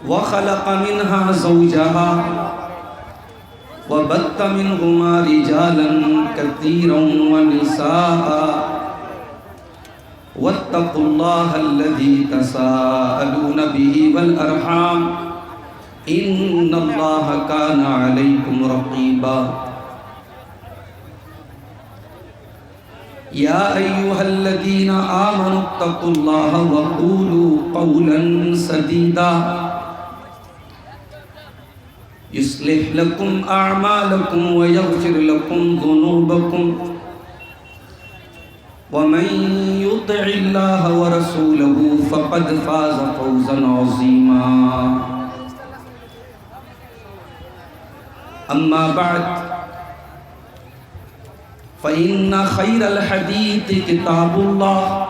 وخلق منها زوجها وبث منهما رجالا كثيرا ونساء واتقوا الله الذي تساءلون به والأرحام إن الله كان عليكم رقيبا يا أيها الذين آمنوا اتقوا الله وقولوا قولا سديدا يصلح لكم أعمالكم ويغفر لكم ذنوبكم ومن يطع الله ورسوله فقد فاز فوزا عظيما أما بعد فإن خير الحديث كتاب الله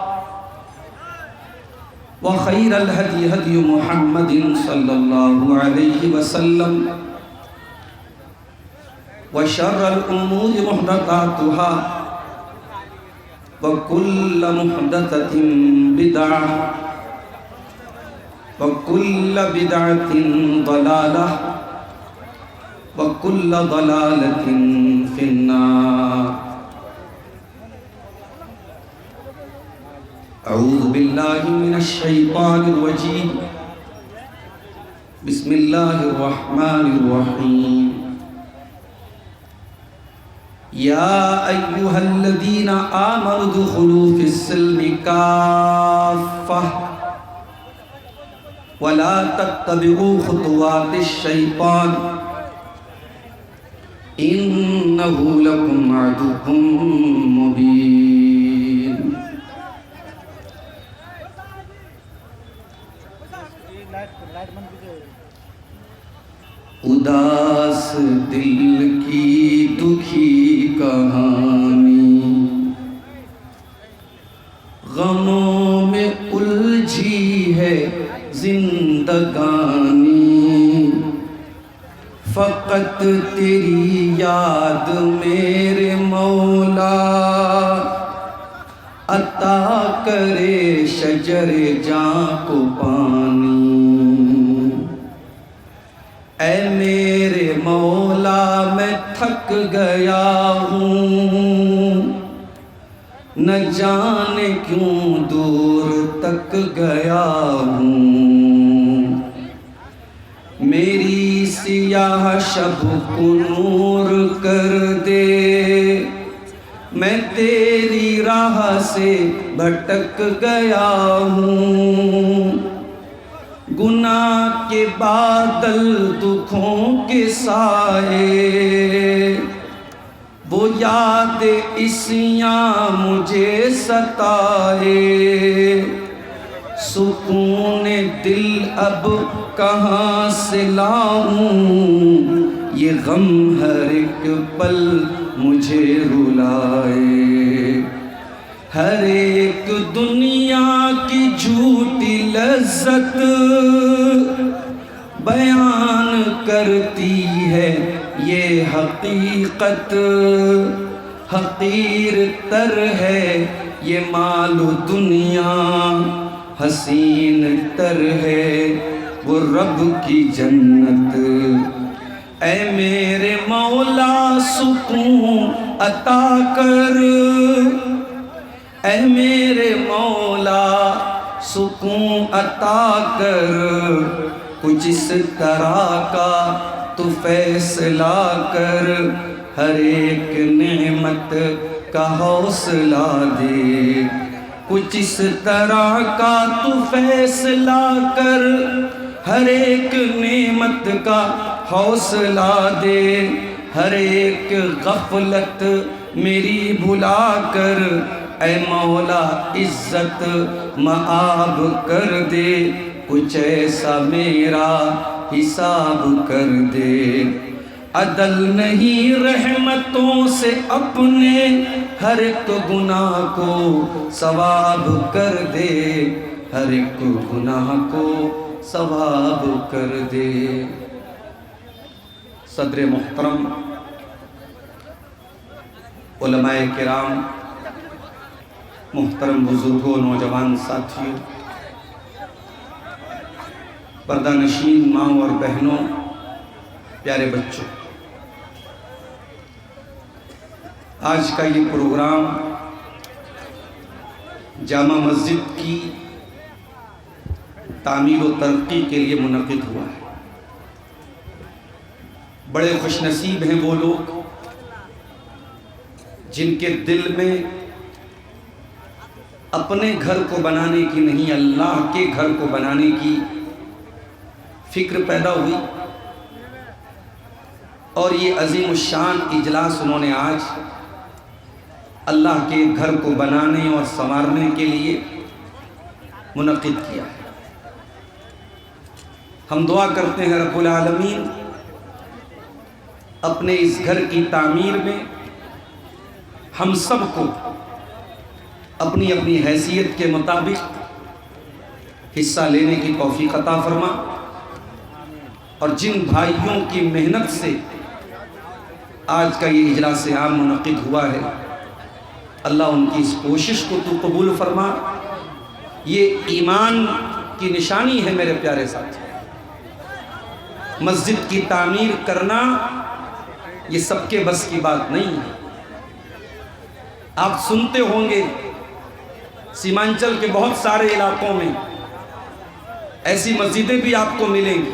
وخير الهدي هدي محمد صلى الله عليه وسلم وشر الأمور محدثاتها وكل محدثة بدعة وكل بدعة ضلالة وكل ضلالة في النار أعوذ بالله من الشيطان الرجيم بسم الله الرحمن الرحيم يا أيها الذين آمنوا ادخلوا في السلم كافة ولا تتبعوا خطوات الشيطان إنه لكم عدو مبين اداس دل کی دکھی کہانی غموں میں الجھی ہے زندگانی فقط تیری یاد میرے مولا عطا کرے شجر جاں کو پانی اے میرے مولا میں تھک گیا ہوں نہ جانے کیوں دور تک گیا ہوں میری سیاہ شب کو نور کر دے میں تیری راہ سے بھٹک گیا ہوں گناہ کے بادل دکھوں کے سائے وہ یاد اسیاں مجھے ستائے سکون دل اب کہاں سے لاؤں یہ غم ہر ایک پل مجھے رلائے ہر ایک دنیا کی جھوٹی لذت بیان کرتی ہے یہ حقیقت حقیر تر ہے یہ مال و دنیا حسین تر ہے وہ رب کی جنت اے میرے مولا سکون عطا کر اے میرے مولا سکون عطا کر کچھ اس طرح کا تو فیصلہ کر ہر ایک نعمت کا حوصلہ دے کچھ اس طرح کا تو فیصلہ کر ہر ایک نعمت کا حوصلہ دے ہر ایک غفلت میری بھلا کر اے مولا عزت مآب کر دے کچھ ایسا میرا حساب کر دے عدل نہیں رحمتوں سے اپنے ہر ایک گناہ کو ثواب کر دے ہر ایک گناہ کو ثواب کر دے صدر محترم علماء کرام محترم بزرگوں نوجوان ساتھیوں پردہ نشین ماؤں اور بہنوں، پیارے بچوں، آج کا یہ پروگرام جامع مسجد کی تعمیر و ترقی کے لیے منعقد ہوا ہے۔ بڑے خوش نصیب ہیں وہ لوگ جن کے دل میں اپنے گھر کو بنانے کی نہیں، اللہ کے گھر کو بنانے کی فکر پیدا ہوئی، اور یہ عظیم الشان اجلاس انہوں نے آج اللہ کے گھر کو بنانے اور سنوارنے کے لیے منعقد کیا ہے۔ ہم دعا کرتے ہیں رب العالمین اپنے اس گھر کی تعمیر میں ہم سب کو اپنی اپنی حیثیت کے مطابق حصہ لینے کی توفیق عطا فرما، اور جن بھائیوں کی محنت سے آج کا یہ اجلاس عام منعقد ہوا ہے، اللہ ان کی اس کوشش کو تو قبول فرما۔ یہ ایمان کی نشانی ہے میرے پیارے ساتھی، مسجد کی تعمیر کرنا یہ سب کے بس کی بات نہیں ہے۔ آپ سنتے ہوں گے سیمانچل کے بہت سارے علاقوں میں ایسی مسجدیں بھی آپ کو ملیں گی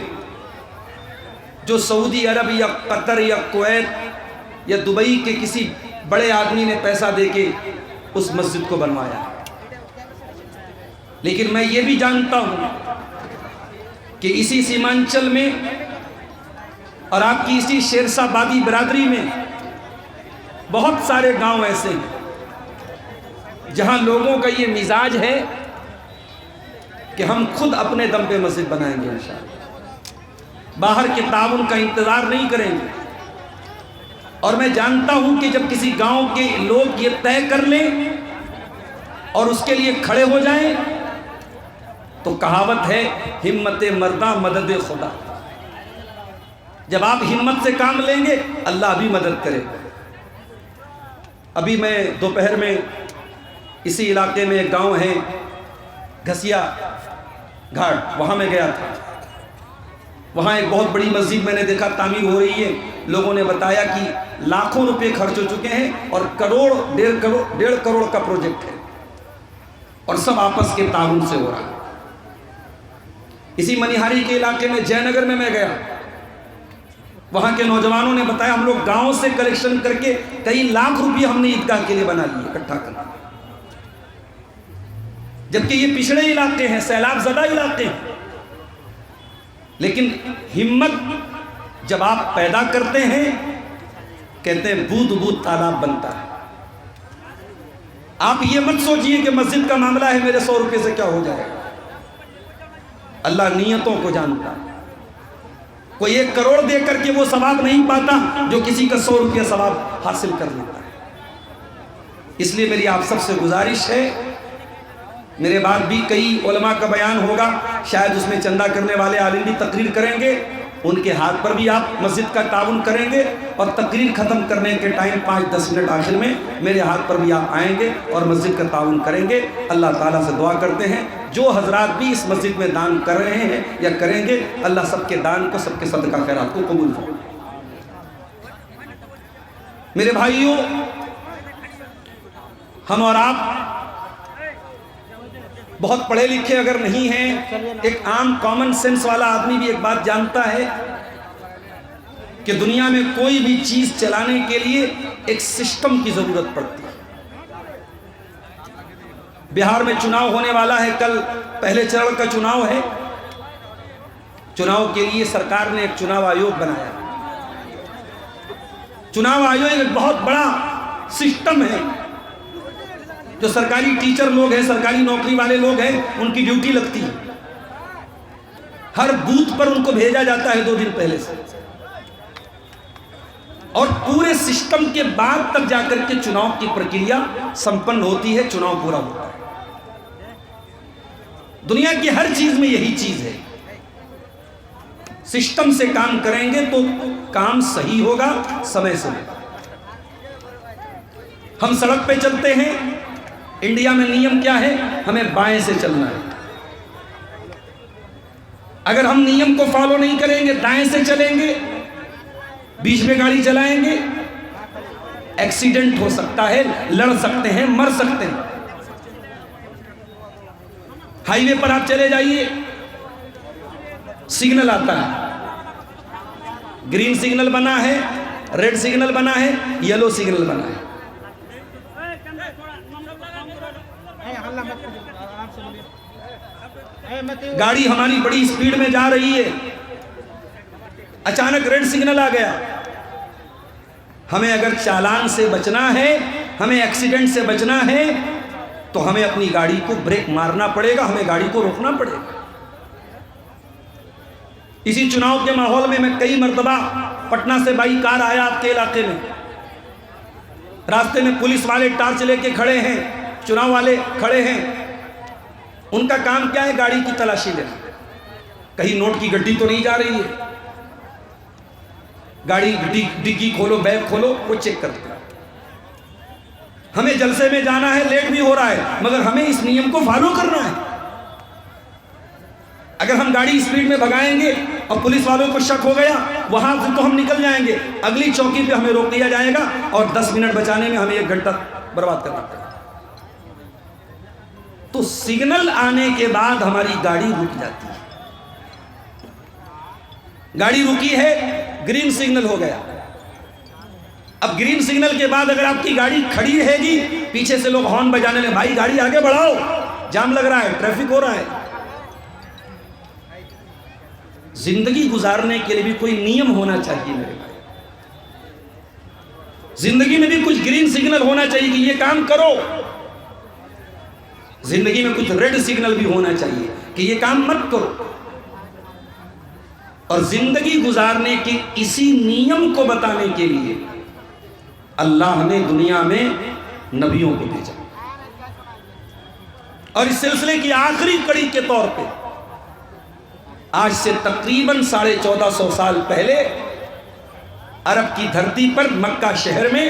جو سعودی عرب یا قطر یا کویت یا دبئی کے کسی بڑے آدمی نے پیسہ دے کے اس مسجد کو بنوایا، لیکن میں یہ بھی جانتا ہوں کہ اسی سیمانچل میں اور آپ کی اسی شیرشاہ بادی برادری میں بہت سارے گاؤں ایسے ہیں جہاں لوگوں کا یہ مزاج ہے کہ ہم خود اپنے دم پہ مسجد بنائیں گے انشاءاللہ، باہر کے تعاون کا انتظار نہیں کریں گے۔ اور میں جانتا ہوں کہ جب کسی گاؤں کے لوگ یہ طے کر لیں اور اس کے لیے کھڑے ہو جائیں تو کہاوت ہے ہمت مرداں مدد خدا، جب آپ ہمت سے کام لیں گے اللہ بھی مدد کرے گا۔ ابھی میں دوپہر میں اسی علاقے میں ایک گاؤں ہے گھسیا گھاٹ، وہاں میں گیا تھا۔ وہاں ایک بہت بڑی مسجد میں نے دیکھا تعمیر ہو رہی ہے، لوگوں نے بتایا کہ لاکھوں روپے خرچ ہو چکے ہیں اور ڈیڑھ کروڑ کا پروجیکٹ ہے، اور سب آپس کے تعاون سے ہو رہا ہے۔ اسی منیہاری کے علاقے میں جے نگر میں گیا، وہاں کے نوجوانوں نے بتایا ہم لوگ گاؤں سے کلیکشن کر کے کئی لاکھ روپے ہم نے عیدگاہ کے لیے بنا لیے اکٹھا کرنا، جبکہ یہ پچھڑے علاقے ہیں، سیلاب زدہ علاقے ہیں، لیکن ہمت جب آپ پیدا کرتے ہیں کہتے ہیں بوند بوند تالاب بنتا ہے۔ آپ یہ مت سوچئے کہ مسجد کا معاملہ ہے میرے 100 روپے سے کیا ہو جائے گا، اللہ نیتوں کو جانتا ہے۔ کوئی 1 کروڑ دے کر کے وہ ثواب نہیں پاتا جو کسی کا 100 روپیہ ثواب حاصل کر لیتا ہے۔ اس لیے میری آپ سب سے گزارش ہے، میرے بعد بھی کئی علماء کا بیان ہوگا، شاید اس میں چندہ کرنے والے عالم بھی تقریر کریں گے، ان کے ہاتھ پر بھی آپ مسجد کا تعاون کریں گے، اور تقریر ختم کرنے کے ٹائم 5-10 منٹ آخر میں میرے ہاتھ پر بھی آپ آئیں گے اور مسجد کا تعاون کریں گے۔ اللہ تعالیٰ سے دعا کرتے ہیں جو حضرات بھی اس مسجد میں دان کر رہے ہیں یا کریں گے، اللہ سب کے دان کو، سب کے صدقہ خیرات کو قبول فرمائے۔ میرے بھائیوں، ہم اور آپ بہت پڑھے لکھے اگر نہیں ہیں، ایک عام کامن سینس والا آدمی بھی ایک بات جانتا ہے کہ دنیا میں کوئی بھی چیز چلانے کے لیے ایک سسٹم کی ضرورت پڑتی ہے۔ بہار میں چناؤ ہونے والا ہے، کل پہلے چرن کا چناؤ ہے، چناؤ کے لیے سرکار نے ایک چناؤ آیوگ بنایا۔ چناؤ آیوگ ایک بہت بڑا سسٹم ہے، جو سرکاری ٹیچر لوگ ہیں، سرکاری نوکری والے لوگ ہیں، ان کی ڈیوٹی لگتی ہے، ہر بوتھ پر ان کو بھیجا جاتا ہے 2 دن پہلے سے، اور پورے سسٹم کے بعد تک جا کر کے چناؤ کی پرکریا سمپن ہوتی ہے، چناؤ پورا ہوتا ہے۔ دنیا کی ہر چیز میں یہی چیز ہے، سسٹم سے کام کریں گے تو کام صحیح ہوگا، سمے سے ہوگا۔ ہم سڑک پہ چلتے ہیں، انڈیا میں نیم کیا ہے؟ ہمیں بائیں سے چلنا ہے۔ اگر ہم نیم کو فالو نہیں کریں گے، دائیں سے چلیں گے، بیچ میں گاڑی چلائیں گے، ایکسیڈنٹ ہو سکتا ہے، لڑ سکتے ہیں، مر سکتے ہیں۔ ہائی وے پر آپ چلے جائیے، سگنل آتا ہے، گرین سگنل بنا ہے، ریڈ سگنل بنا ہے، یلو سگنل بنا ہے۔ گاڑی ہماری بڑی سپیڈ میں جا رہی ہے، اچانک ریڈ سگنل آ گیا، ہمیں اگر چالان سے بچنا ہے، ہمیں ایکسیڈنٹ سے بچنا ہے، تو ہمیں اپنی گاڑی کو بریک مارنا پڑے گا، ہمیں گاڑی کو روکنا پڑے گا۔ اسی چناؤ کے ماحول میں کئی مرتبہ پٹنہ سے بائی کار آیا آپ کے علاقے میں، راستے میں پولیس والے ٹارچ لے کے کھڑے ہیں، چناؤ والے کھڑے ہیں، ان کا کام کیا ہے؟ گاڑی کی تلاشی لینا، کہیں نوٹ کی گڈی تو نہیں جا رہی ہے، گاڑی ڈگی کھولو، بیگ کھولو، وہ چیک کرتے ہیں۔ ہمیں جلسے میں جانا ہے، لیٹ بھی ہو رہا ہے، مگر ہمیں اس نیم کو فالو کرنا ہے۔ اگر ہم گاڑی سپیڈ میں بھگائیں گے اور پولیس والوں کو شک ہو گیا، وہاں سے تو ہم نکل جائیں گے، اگلی چوکی پہ ہمیں روک دیا جائے گا اور 10 منٹ بچانے میں ہمیں 1 گھنٹہ برباد کرنا پڑے گا۔ تو سگنل آنے کے بعد ہماری گاڑی رک جاتی ہے، گاڑی رکی ہے، گرین سگنل ہو گیا۔ اب گرین سگنل کے بعد اگر آپ کی گاڑی کھڑی رہے گی، پیچھے سے لوگ ہارن بجانے لیں، بھائی گاڑی آگے بڑھاؤ، جام لگ رہا ہے، ٹریفک ہو رہا ہے۔ زندگی گزارنے کے لیے بھی کوئی نیم ہونا چاہیے میرے بھائی، زندگی میں بھی کچھ گرین سگنل ہونا چاہیے کہ یہ کام کرو، زندگی میں کچھ ریڈ سگنل بھی ہونا چاہیے کہ یہ کام مت کرو۔ اور زندگی گزارنے کے اسی نیم کو بتانے کے لیے اللہ نے دنیا میں نبیوں کو بھیجا، اور اس سلسلے کی آخری کڑی کے طور پہ آج سے تقریباً 1450 سال پہلے عرب کی دھرتی پر مکہ شہر میں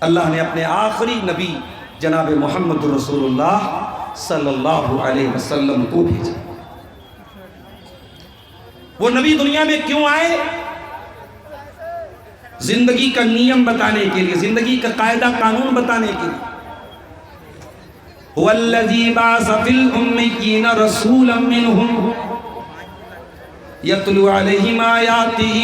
اللہ نے اپنے آخری نبی جناب محمد رسول اللہ صلی اللہ علیہ وسلم کو بھیجا۔ وہ نبی دنیا میں کیوں آئے؟ زندگی کا نیم بتانے کے لیے، زندگی کا قاعدہ قانون بتانے کے لیے۔ وَالَّذِي بَعَثَ فِي الْأُمِّيِّينَ رَسُولًا مِّنْهُمْ يَتْلُو عَلَيْهِمْ آيَاتِهِ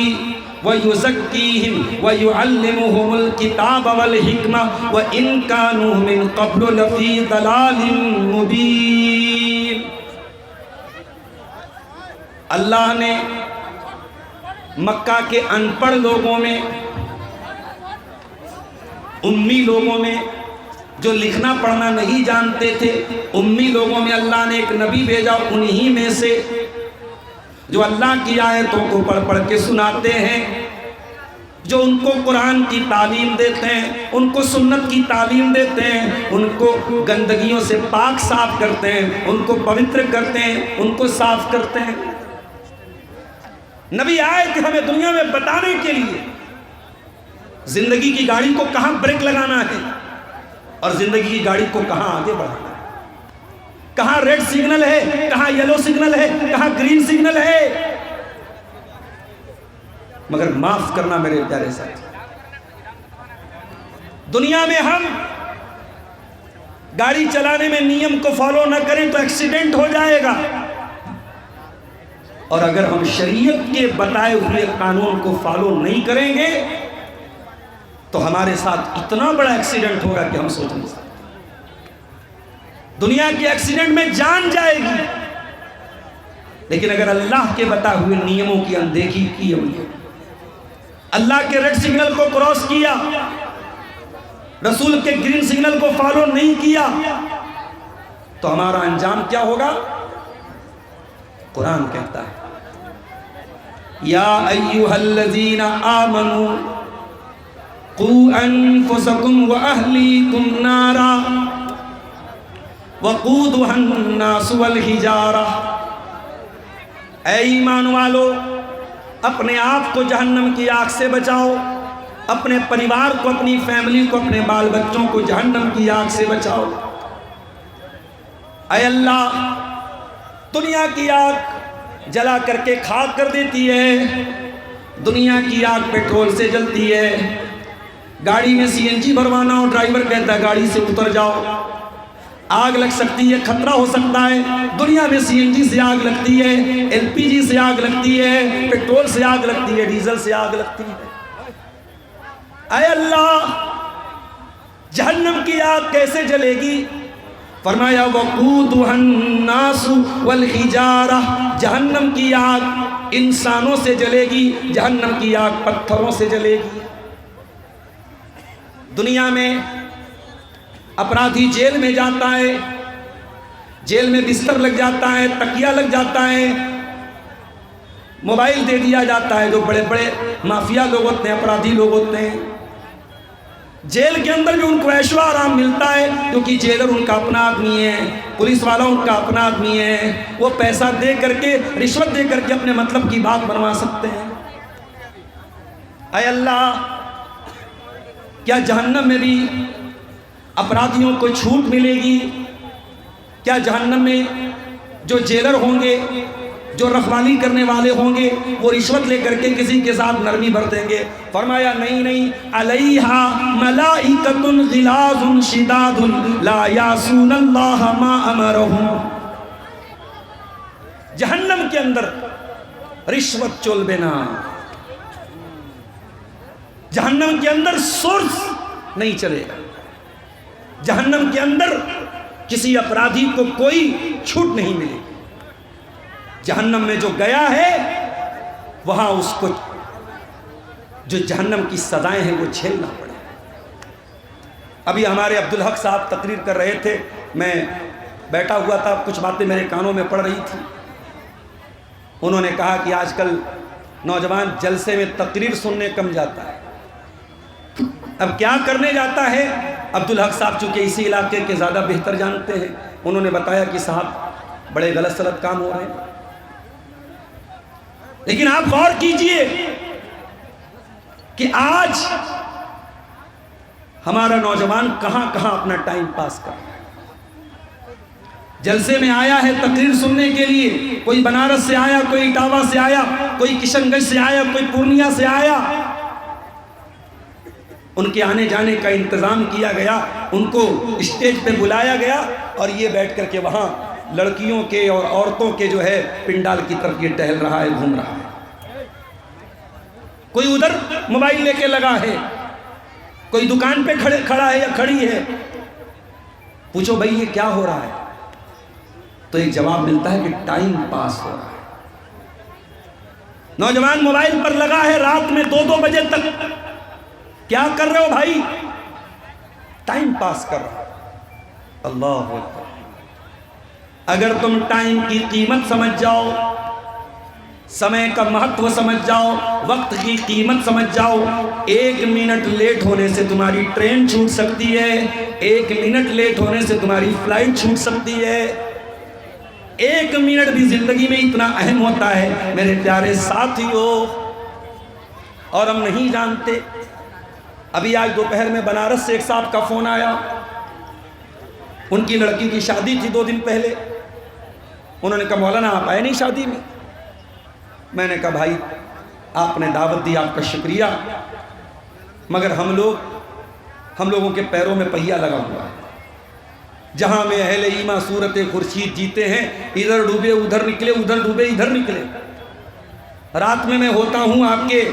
وَيُزَكِّيهِمْ وَيُعَلِّمُهُمُ الْكِتَابَ وَالْحِكْمَةَ وَإِنْ كَانُوا مِنْ قَبْلُ لَفِي ضَلَالٍ مُبِينٍ۔ اللہ نے مکہ کے ان پڑھ لوگوں میں، امی لوگوں میں، جو لکھنا پڑھنا نہیں جانتے تھے، امی لوگوں میں اللہ نے ایک نبی بھیجا، انہی میں سے جو اللہ کی آیتوں کو پڑھ پڑھ کے سناتے ہیں، جو ان کو قرآن کی تعلیم دیتے ہیں، ان کو سنت کی تعلیم دیتے ہیں، ان کو گندگیوں سے پاک صاف کرتے ہیں، ان کو پوتر کرتے ہیں، ان کو صاف کرتے ہیں۔ نبی آئے کہ ہمیں دنیا میں بتانے کے لیے زندگی کی گاڑی کو کہاں بریک لگانا ہے اور زندگی کی گاڑی کو کہاں آگے بڑھانا ہے، کہاں ریڈ سگنل ہے، کہاں یلو سگنل ہے، کہاں گرین سگنل ہے۔ مگر معاف کرنا میرے پیارے ساتھی، دنیا میں ہم گاڑی چلانے میں نیم کو فالو نہ کریں تو ایکسیڈنٹ ہو جائے گا، اور اگر ہم شریعت کے بتائے ہوئے قانون کو فالو نہیں کریں گے تو ہمارے ساتھ اتنا بڑا ایکسیڈنٹ ہوگا کہ ہم سوچ نہیں سکتے۔ دنیا کے ایکسیڈنٹ میں جان جائے گی، لیکن اگر اللہ کے بتائے ہوئے نیموں کی اندیکھی کی ہم نے، اللہ کے ریڈ سگنل کو کراس کیا، رسول کے گرین سگنل کو فالو نہیں کیا، تو ہمارا انجام کیا ہوگا؟ قرآن کہتا ہے یا ایھا الذین آمنوا قوا انفسکم واہلیکم نارا وقودها الناس والحجارہ، اے ایمان والو اپنے آپ کو جہنم کی آگ سے بچاؤ، اپنے پریوار کو، اپنی فیملی کو، اپنے بال بچوں کو جہنم کی آگ سے بچاؤ۔ اے اللہ، دنیا کی آگ جلا کر کے خاک کر دیتی ہے۔ دنیا کی آگ پیٹرول سے جلتی ہے۔ گاڑی میں سی این جی بھروانا ہو، ڈرائیور کہتا ہے گاڑی سے اتر جاؤ، آگ لگ سکتی ہے، خطرہ ہو سکتا ہے۔ دنیا میں سی این جی سے آگ لگتی ہے، ایل پی جی سے آگ لگتی ہے، پیٹرول سے آگ لگتی ہے، ڈیزل سے آگ لگتی ہے۔ اے اللہ، جہنم کی آگ کیسے جلے گی؟ فرمایا وقودها الناس والحجارہ، جہنم کی آگ انسانوں سے جلے گی، جہنم کی آگ پتھروں سے جلے گی۔ دنیا میں اپرادھی جیل میں جاتا ہے، جیل میں بستر لگ جاتا ہے، تکیہ لگ جاتا ہے، موبائل دے دیا جاتا ہے۔ جو بڑے بڑے مافیا لوگ ہوتے ہیں، اپرادھی لوگ ہوتے ہیں، جیل کے اندر بھی ان کو عیش و آرام ملتا ہے، کیونکہ جیلر ان کا اپنا آدمی ہے، پولیس والا ان کا اپنا آدمی ہے۔ وہ پیسہ دے کر کے، رشوت دے کر کے اپنے مطلب کی بات بنوا سکتے ہیں۔ اے اللہ، کیا جہنم میں بھی اپرادھیوں کو چھوٹ ملے گی؟ کیا جہنم میں جو جیلر ہوں گے، جو رکھوالی کرنے والے ہوں گے، وہ رشوت لے کر کے کسی کے ساتھ نرمی برتیں گے؟ فرمایا نہیں نہیں، علیہا ملائکۃ غلاظ شداد لا یعصون اللہ ما امرہم۔ جہنم کے اندر رشوت چلبے نہ، جہنم کے اندر سورس نہیں چلے گا، جہنم کے اندر کسی اپرادھی کو کوئی چھوٹ نہیں ملے گی۔ جہنم میں جو گیا ہے وہاں اس کو جو جہنم کی سزائیں ہیں وہ جھیلنا پڑے۔ ابھی ہمارے عبدالحق صاحب تقریر کر رہے تھے، میں بیٹھا ہوا تھا، کچھ باتیں میرے کانوں میں پڑ رہی تھی۔ انہوں نے کہا کہ آج کل نوجوان جلسے میں تقریر سننے کم جاتا ہے، اب کیا کرنے جاتا ہے؟ عبدالحق صاحب چونکہ اسی علاقے کے زیادہ بہتر جانتے ہیں، انہوں نے بتایا کہ صاحب بڑے غلط سلط کام ہو رہے ہیں۔ لیکن آپ غور کیجئے کہ آج ہمارا نوجوان کہاں کہاں اپنا ٹائم پاس کر رہا ہے۔ جلسے میں آیا ہے تقریر سننے کے لیے، کوئی بنارس سے آیا، کوئی اٹاوا سے آیا، کوئی کشن گنج سے آیا، کوئی پورنیہ سے آیا۔ ان کے آنے جانے کا انتظام کیا گیا، ان کو اسٹیج پہ بلایا گیا، اور یہ بیٹھ کر کے وہاں لڑکیوں کے اور عورتوں کے جو ہے پنڈال کی طرف یہ ٹہل رہا ہے، گھوم رہا ہے۔ کوئی ادھر موبائل لے کے لگا ہے، کوئی دکان پہ کھڑا ہے یا کھڑی ہے۔ پوچھو بھائی یہ کیا ہو رہا ہے؟ تو ایک جواب ملتا ہے کہ ٹائم پاس ہو رہا ہے۔ نوجوان موبائل پر لگا ہے رات میں 2-2 بجے تک، کیا کر رہے ہو بھائی؟ ٹائم پاس کر رہا ہے۔ اللہ اکبر۔ اگر تم ٹائم کی قیمت سمجھ جاؤ، سمے کا مہتو سمجھ جاؤ، وقت کی قیمت سمجھ جاؤ، 1 منٹ لیٹ ہونے سے تمہاری ٹرین چھوٹ سکتی ہے، 1 منٹ لیٹ ہونے سے تمہاری فلائٹ چھوٹ سکتی ہے۔ 1 منٹ بھی زندگی میں اتنا اہم ہوتا ہے میرے پیارے ساتھیو، اور ہم نہیں جانتے۔ ابھی آج دوپہر میں بنارس سے ایک صاحب کا فون آیا، ان کی لڑکی کی شادی تھی 2 دن پہلے۔ انہوں نے کہا مولانا آپ آئے نہیں شادی میں؟ میں نے کہا بھائی آپ نے دعوت دی، آپ کا شکریہ، مگر ہم لوگوں کے پیروں میں پہیا لگا ہوا ہے۔ جہاں میں اہل ایماں صورت خورشید جیتے ہیں، ادھر ڈوبے ادھر نکلے، ادھر ڈوبے ادھر نکلے۔ رات میں ہوتا ہوں آپ کے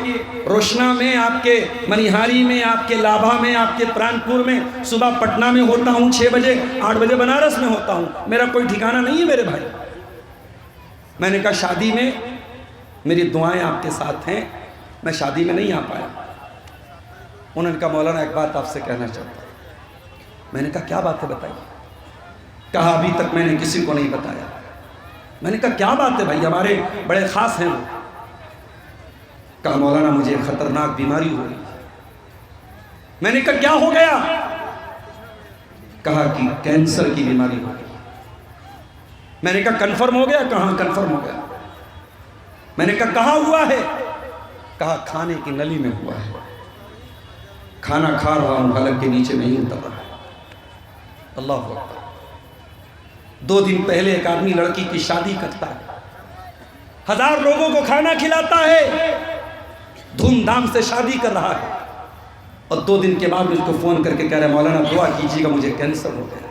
روشنا میں، آپ کے منیہاری میں، آپ کے لابھا میں، آپ کے پرانپور میں، صبح پٹنہ میں ہوتا ہوں 6 بجے، 8 بجے بنارس میں ہوتا ہوں، میرا کوئی ٹھکانہ نہیں ہے میرے بھائی۔ میں نے کہا شادی میں میری دعائیں آپ کے ساتھ ہیں، میں شادی میں نہیں آ پایا۔ انہوں نے کہا مولانا ایک بات آپ سے کہنا چاہتا ہوں۔ میں نے کہا کیا بات ہے بتائیے۔ کہا ابھی تک میں نے کسی کو نہیں بتایا۔ میں نے کہا کیا بات ہے بھائی، ہمارے بڑے خاص ہیں وہ۔ کہا مولانا مجھے خطرناک بیماری ہو گئی۔ میں نے کہا کیا ہو گیا؟ کہا کہ کینسر کی بیماری ہو گئی۔ میں نے کہا کنفرم ہو گیا؟ کہاں کنفرم ہو گیا۔ میں نے کہا کہاں ہوا ہے؟ کہا کھانے کی نلی میں ہوا ہے، کھانا کھا رہا ہوں حلق کے نیچے نہیں اتر رہا ہے۔ اللہ اکبر۔ 2 دن پہلے ایک آدمی لڑکی کی شادی کرتا ہے، 1000 لوگوں کو کھانا کھلاتا ہے، دھوم دھام سے شادی کر رہا ہے، اور 2 دن کے بعد مجھ کو فون کر کے کہہ رہے مولانا دعا کیجیے گا مجھے کینسر ہو گیا ہے۔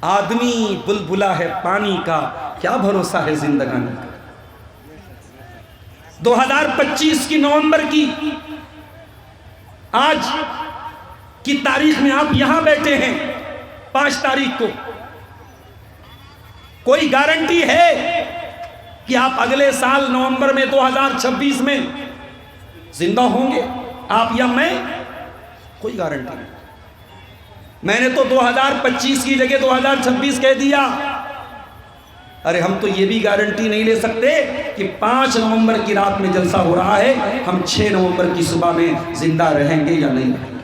آدمی بلبلا ہے پانی کا، کیا بھروسہ ہے زندگانی کا۔ 2025 کی نومبر کی آج کی تاریخ میں آپ یہاں بیٹھے ہیں 5 تاریخ کو، کوئی گارنٹی ہے کہ آپ اگلے سال نومبر میں 2026 میں زندہ ہوں گے، آپ یا میں؟ کوئی گارنٹی نہیں۔ میں نے تو 2025 کی جگہ 2026 کہہ دیا۔ ارے ہم تو یہ بھی گارنٹی نہیں لے سکتے کہ 5 نومبر کی رات میں جلسہ ہو رہا ہے، ہم 6 نومبر کی صبح میں زندہ رہیں گے یا نہیں رہیں گے۔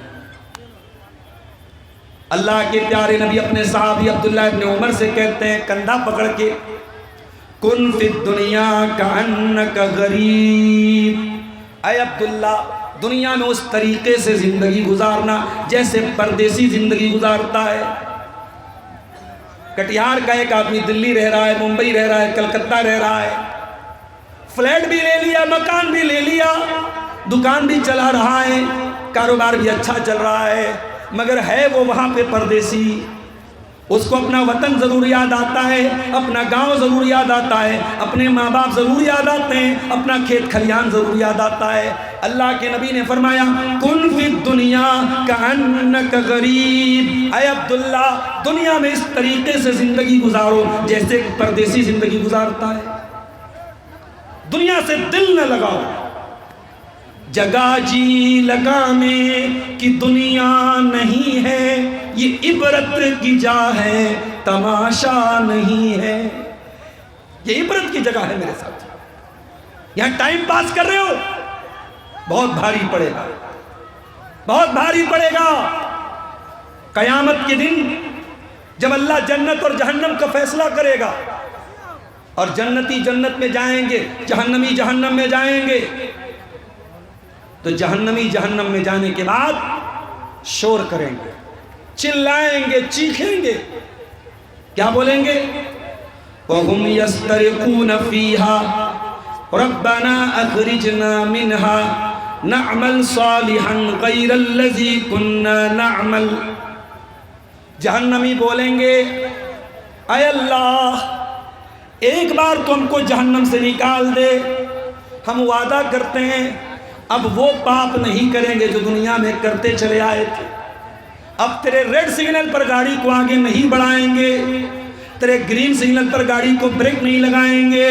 اللہ کے پیارے نبی اپنے صحابی عبداللہ ابن عمر سے کہتے ہیں کندھا پکڑ کے، کن فی الدنیا کأنک غریب، اے عبداللہ دنیا میں اس طریقے سے زندگی گزارنا جیسے پردیسی زندگی گزارتا ہے۔ کٹیہار کا ایک آدمی دلی رہ رہا ہے، ممبئی رہ رہا ہے، کلکتہ رہ رہا ہے، فلیٹ بھی لے لیا، مکان بھی لے لیا، دکان بھی چلا رہا ہے، کاروبار بھی اچھا چل رہا ہے، مگر ہے وہ وہاں پہ پردیسی۔ اس کو اپنا وطن ضرور یاد آتا ہے، اپنا گاؤں ضرور یاد آتا ہے، اپنے ماں باپ ضرور یاد آتے ہیں، اپنا کھیت کھلیان ضرور یاد آتا ہے۔ اللہ کے نبی نے فرمایا کن فی الدنیا کأنک غریب، اے عبداللہ دنیا میں اس طریقے سے زندگی گزارو جیسے پردیسی زندگی گزارتا ہے۔ دنیا سے دل نہ لگاؤ، جگہ جی لگانے کی دنیا نہیں ہے، یہ عبرت کی جا ہے تماشا نہیں ہے۔ یہ عبرت کی جگہ ہے میرے ساتھ، یہاں ٹائم پاس کر رہے ہو، بہت بھاری پڑے گا، بہت بھاری پڑے گا۔ قیامت کے دن جب اللہ جنت اور جہنم کا فیصلہ کرے گا، اور جنتی جنت میں جائیں گے، جہنمی جہنم میں جائیں گے، تو جہنمی جہنم میں جانے کے بعد شور کریں گے، چلائیں گے، چیخیں گے، کیا بولیں گے؟ وَهُمْ يَسْتَرِقُونَ فِيهَا رَبَّنَا أَخْرِجْنَا مِنْهَا نَعْمَلْ صَالِحًا غَيْرَ الَّذِي كُنَّا نَعْمَلْ۔ جہنمی بولیں گے اے اللہ ایک بار تو ہم کو جہنم سے نکال دے، ہم وعدہ کرتے ہیں اب وہ پاپ نہیں کریں گے جو دنیا میں کرتے چلے آئے تھے، اب تیرے ریڈ سگنل پر گاڑی کو آگے نہیں بڑھائیں گے، تیرے گرین سگنل پر گاڑی کو بریک نہیں لگائیں گے،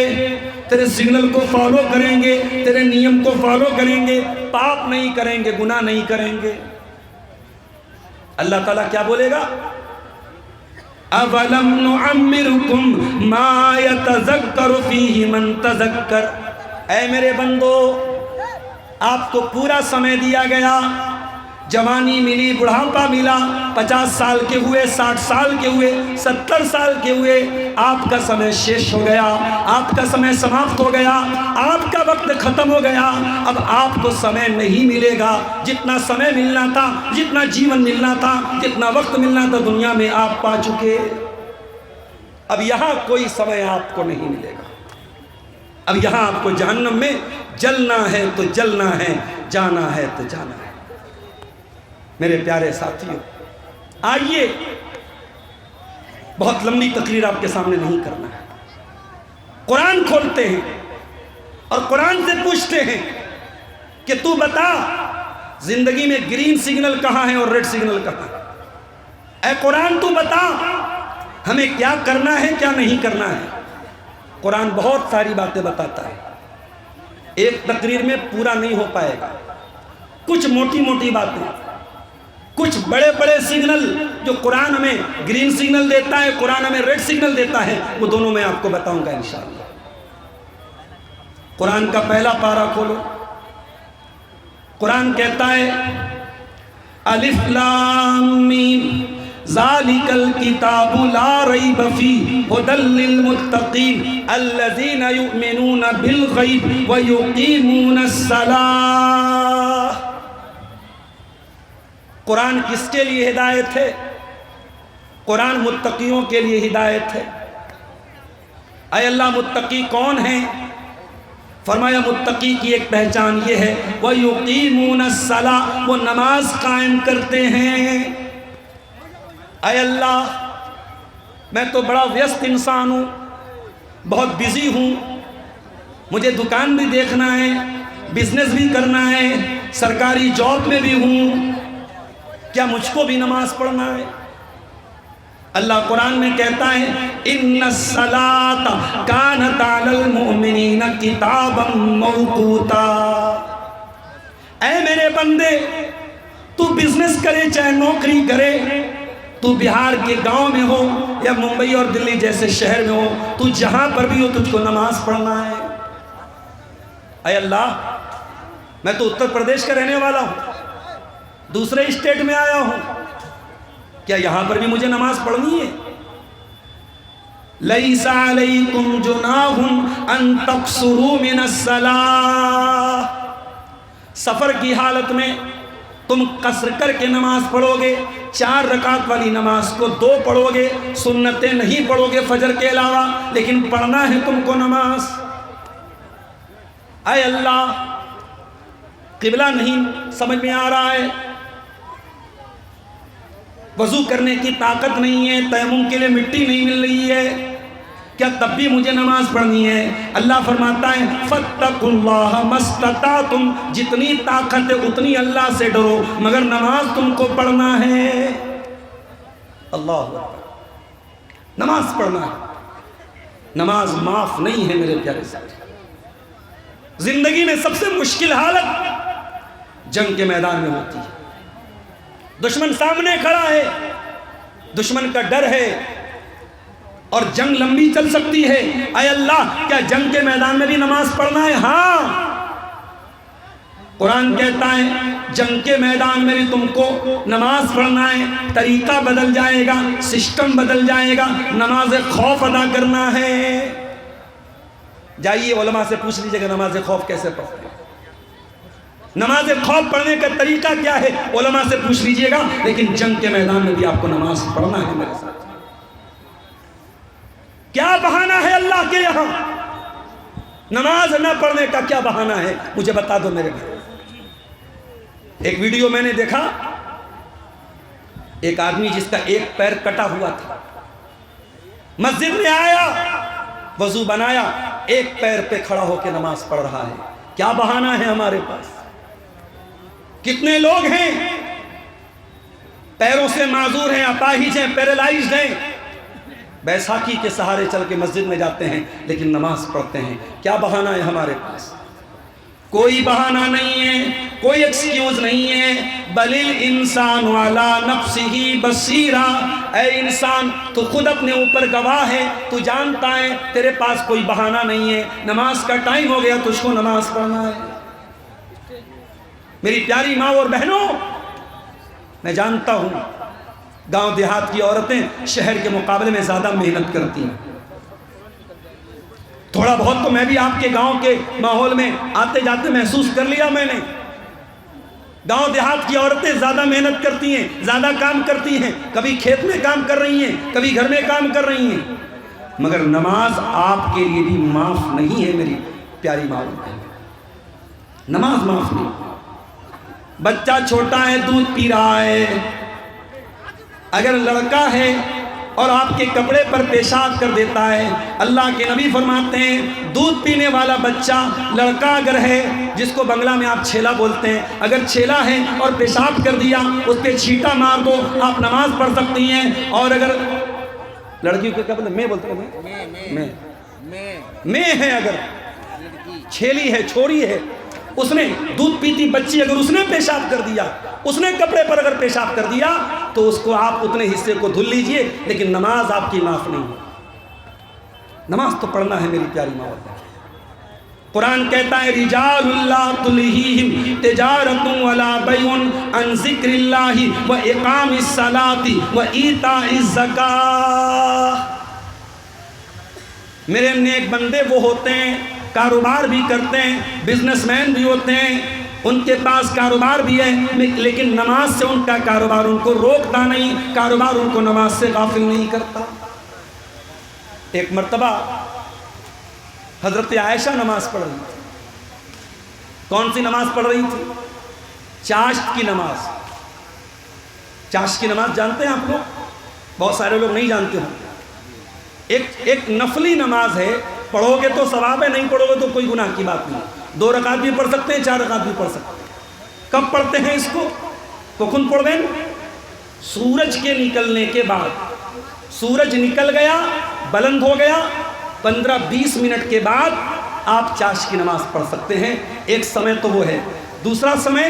تیرے سگنل کو فالو کریں گے، تیرے نیم کو فالو کریں گے، پاپ نہیں کریں گے، گناہ نہیں کریں گے۔ اللہ تعالیٰ کیا بولے گا؟ اَوَلَمْ نُعَمِّرُكُمْ مَا يَتَذَكَّرُ فِيهِ مَنْ تَذَكَّرَ، اے میرے بندو آپ کو پورا سمے دیا گیا، جوانی ملی، بڑھاپا ملا، 50 سال کے ہوئے، 60 سال کے ہوئے، 70 سال کے ہوئے، آپ کا سمے شیش ہو گیا، آپ کا سمے سماپت ہو گیا، آپ کا وقت ختم ہو گیا، اب آپ کو سمے نہیں ملے گا، جتنا سمے ملنا تھا، جتنا جیون ملنا تھا، جتنا وقت ملنا تھا دنیا میں آپ پا چکے، اب یہاں کوئی سمے آپ کو نہیں ملے گا، اب یہاں آپ کو جہنم میں جلنا ہے تو جلنا ہے، جانا ہے تو جانا ہے۔ میرے پیارے ساتھیوں آئیے، بہت لمبی تقریر آپ کے سامنے نہیں کرنا ہے، قرآن کھولتے ہیں اور قرآن سے پوچھتے ہیں کہ تو بتا زندگی میں گرین سگنل کہاں ہے اور ریڈ سگنل کہاں ہے؟ اے قرآن تو بتا ہمیں کیا کرنا ہے کیا نہیں کرنا ہے۔ قرآن بہت ساری باتیں بتاتا ہے، ایک تقریر میں پورا نہیں ہو پائے گا، کچھ موٹی موٹی باتیں، کچھ بڑے بڑے سگنل جو قرآن ہمیں گرین سگنل دیتا ہے، قرآن ہمیں ریڈ سگنل دیتا ہے، وہ دونوں میں آپ کو بتاؤں گا انشاءاللہ۔ قرآن کا پہلا پارہ کھولو، قرآن کہتا ہے الف لام میم ذالک الکتاب لا ریب فیہ ھدی للمتقین الذین یؤمنون بالغیب ویقیمون الصلاۃ۔ قرآن کس کے لیے ہدایت ہے؟ قرآن متقیوں کے لیے ہدایت ہے۔ اے اللہ متقی کون ہیں؟ فرمایا متقی کی ایک پہچان یہ ہے وَيُقِيمُونَ الصَّلَاةَ، وہ نماز قائم کرتے ہیں۔ اے اللہ میں تو بڑا ویست انسان ہوں، بہت بزی ہوں، مجھے دکان بھی دیکھنا ہے، بزنس بھی کرنا ہے، سرکاری جاب میں بھی ہوں، کیا مجھ کو بھی نماز پڑھنا ہے؟ اللہ قرآن میں کہتا ہے اِنَّ الصَّلَاةَ كَانَتْ عَلَى الْمُؤْمِنِينَ كِتَابًا مَوْقُوتًا۔ اے میرے بندے، تو بزنس کرے چاہے نوکری کرے، تو بہار کے گاؤں میں ہو یا ممبئی اور دلی جیسے شہر میں ہو، تو جہاں پر بھی ہو تجھ کو نماز پڑھنا ہے۔ اے اللہ میں تو اتر پردیش کا رہنے والا ہوں، دوسرے اسٹیٹ میں آیا ہوں، کیا یہاں پر بھی مجھے نماز پڑھنی ہے؟ لَيْسَ عَلَيْكُمْ جُنَاحٌ أَن تَقْصُرُوا مِنَ الصَّلَاةِ، سفر کی حالت میں تم قصر کر کے نماز پڑھو گے، 4 رکعت والی نماز کو 2 پڑھو گے، سنتیں نہیں پڑھو گے فجر کے علاوہ، لیکن پڑھنا ہے تم کو نماز۔ اے اللہ قبلہ نہیں سمجھ میں آ رہا ہے، وضو کرنے کی طاقت نہیں ہے، تیمم کے لیے مٹی نہیں مل رہی ہے، کیا تب بھی مجھے نماز پڑھنی ہے؟ اللہ فرماتا ہے فَاتَّقُوا اللَّهَ مَا اسْتَطَعْتُمْ، جتنی طاقت ہے اتنی اللہ سے ڈرو، مگر نماز تم کو پڑھنا ہے۔ اللہ اکبر، نماز پڑھنا ہے، نماز معاف نہیں ہے میرے پیارے ساتھ۔ زندگی میں سب سے مشکل حالت جنگ کے میدان میں ہوتی ہے، دشمن سامنے کھڑا ہے، دشمن کا ڈر ہے اور جنگ لمبی چل سکتی ہے۔ اے اللہ کیا جنگ کے میدان میں بھی نماز پڑھنا ہے؟ ہاں، قرآن کہتا ہے جنگ کے میدان میں بھی تم کو نماز پڑھنا ہے، طریقہ بدل جائے گا، سسٹم بدل جائے گا، نماز خوف ادا کرنا ہے۔ جائیے علماء سے پوچھ لیجئے کہ نماز خوف کیسے پڑھتے ہیں، نماز خوف پڑھنے کا طریقہ کیا ہے، علماء سے پوچھ لیجئے گا، لیکن جنگ کے میدان میں بھی آپ کو نماز پڑھنا ہے میرے ساتھ۔ کیا بہانہ ہے اللہ کے یہاں؟ نماز نہ پڑھنے کا کیا بہانہ ہے؟ مجھے بتا دو میرے بھائی۔ ایک ویڈیو میں نے دیکھا، ایک آدمی جس کا ایک پیر کٹا ہوا تھا، مسجد میں آیا، وضو بنایا، ایک پیر پہ کھڑا ہو کے نماز پڑھ رہا ہے۔ کیا بہانہ ہے ہمارے پاس؟ کتنے لوگ ہیں پیروں سے معذور ہیں، اپاہج ہیں، پیرالائزڈ ہیں، بیساکھی کے سہارے چل کے مسجد میں جاتے ہیں لیکن نماز پڑھتے ہیں۔ کیا بہانہ ہے ہمارے پاس؟ کوئی بہانہ نہیں ہے، کوئی ایکسکیوز نہیں ہے۔ بل الانسان علی نفسہ بصیرہ، اے انسان تو خود اپنے اوپر گواہ ہے، تو جانتا ہے تیرے پاس کوئی بہانہ نہیں ہے، نماز کا ٹائم ہو گیا، تجھ کو نماز پڑھنا ہے۔ میری پیاری ماں اور بہنوں، میں جانتا ہوں گاؤں دیہات کی عورتیں شہر کے مقابلے میں زیادہ محنت کرتی ہیں، تھوڑا بہت تو میں بھی آپ کے گاؤں کے ماحول میں آتے جاتے محسوس کر لیا میں نے۔ گاؤں دیہات کی عورتیں زیادہ محنت کرتی ہیں، زیادہ کام کرتی ہیں، کبھی کھیت میں کام کر رہی ہیں، کبھی گھر میں کام کر رہی ہیں، مگر نماز آپ کے لیے بھی معاف نہیں ہے میری پیاری ماں، نماز معاف نہیں۔ بچہ چھوٹا ہے، دودھ پی رہا ہے، اگر لڑکا ہے اور آپ کے کپڑے پر پیشاب کر دیتا ہے، اللہ کے نبی فرماتے ہیں دودھ پینے والا بچہ لڑکا اگر ہے، جس کو بنگلہ میں آپ چھیلا بولتے ہیں، اگر چھیلا ہے اور پیشاب کر دیا، اس پہ چھینٹا مار دو، آپ نماز پڑھ سکتی ہیں۔ اور اگر لڑکیوں کے کپڑے میں بولتے ہیں میں ہے، اگر چھیلی ہے، چھوڑی ہے، اس نے دودھ پیتی بچی اگر اس نے پیشاب کر دیا، اس نے کپڑے پر اگر پیشاب کر دیا، تو اس کو آپ اتنے حصے کو دھل لیجئے، لیکن نماز آپ کی معاف نہیں ہے۔ نماز تو پڑھنا ہے میری پیاری ماں۔ قرآن کہتا ہے رجال لا تلہیہم تجارت ولا بیع عن ذکر اللہ و اقام الصلاۃ و ایتاء الزکاۃ۔ میرے نیک بندے وہ ہوتے ہیں، کاروبار بھی کرتے ہیں، بزنس مین بھی ہوتے ہیں، ان کے پاس کاروبار بھی ہے، لیکن نماز سے ان کا کاروبار ان کو روکتا نہیں، کاروبار ان کو نماز سے غافل نہیں کرتا۔ ایک مرتبہ حضرت عائشہ نماز پڑھ رہی تھی. کون سی نماز پڑھ رہی تھی؟ چاشت کی نماز. چاشت کی نماز جانتے ہیں آپ لوگ؟ بہت سارے لوگ نہیں جانتے ہوں. ایک نفلی نماز ہے، پڑھو گے تو ثواب ہے، نہیں پڑھو گے تو کوئی گناہ کی بات نہیں. 2 رکعت بھی پڑھ سکتے ہیں، 4 رکعت بھی پڑھ سکتے ہیں. کب پڑھتے ہیں اس کو؟ کخن پڑھ دیں؟ سورج کے نکلنے کے بعد. سورج نکل گیا، بلند ہو گیا، 15-20 منٹ کے بعد آپ چاشت کی نماز پڑھ سکتے ہیں. ایک سمے تو وہ ہے. دوسرا سمے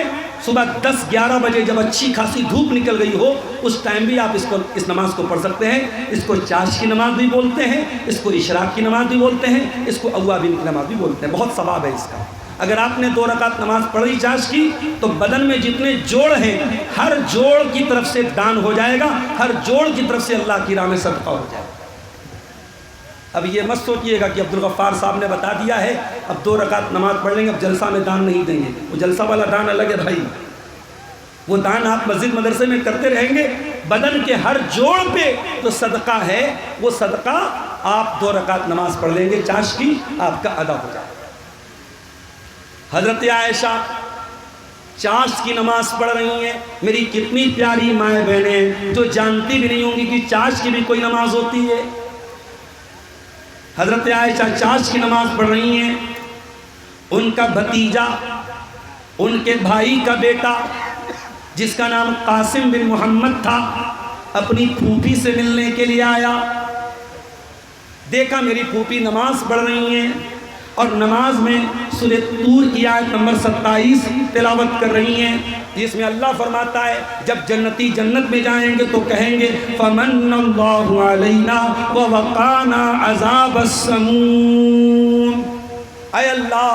صبح 10-11 بجے جب اچھی خاصی دھوپ نکل گئی ہو، اس ٹائم بھی آپ اس نماز کو پڑھ سکتے ہیں. اس کو چاشت کی نماز بھی بولتے ہیں، اس کو اشراق کی نماز بھی بولتے ہیں، اس کو اوابین کی نماز بھی بولتے ہیں. بہت ثواب ہے اس کا. اگر آپ نے 2 رکعت نماز پڑھی چاشت کی تو بدن میں جتنے جوڑ ہیں ہر جوڑ کی طرف سے دان ہو جائے گا، ہر جوڑ کی طرف سے اللہ کی راہ میں صدقہ ہو جائے گا. اب یہ مت سوچئے گا کہ عبدالغفار صاحب نے بتا دیا ہے اب 2 رکعت نماز پڑھ لیں گے، اب جلسہ میں دان نہیں دیں گے. وہ جلسہ والا دان الگ ہے بھائی. وہ دان آپ مسجد مدرسے میں کرتے رہیں گے، بدن کے ہر جوڑ پہ جو صدقہ ہے وہ صدقہ آپ 2 رکعت نماز پڑھ لیں گے چاشت کی، آپ کا ادا ہو جائے. حضرت عائشہ چاشت کی نماز پڑھ رہی ہیں. میری کتنی پیاری مائیں بہنیں جو جانتی بھی نہیں ہوں گی کہ چاشت کی بھی کوئی نماز ہوتی ہے. حضرت عائشہ چاشت کی نماز پڑھ رہی ہیں. ان کا بھتیجا، ان کے بھائی کا بیٹا جس کا نام قاسم بن محمد تھا، اپنی پھوپھی سے ملنے کے لیے آیا. دیکھا میری پھوپھی نماز پڑھ رہی ہیں اور نماز میں سورہ طور کی آیت نمبر 27 تلاوت کر رہی ہیں، جس میں اللہ فرماتا ہے جب جنتی جنت میں جائیں گے تو کہیں گے فَمَنَّ اللَّهُ عَلَيْنَا وَوَقَانَا عَذَابَ السَّمُومِ. اے اللہ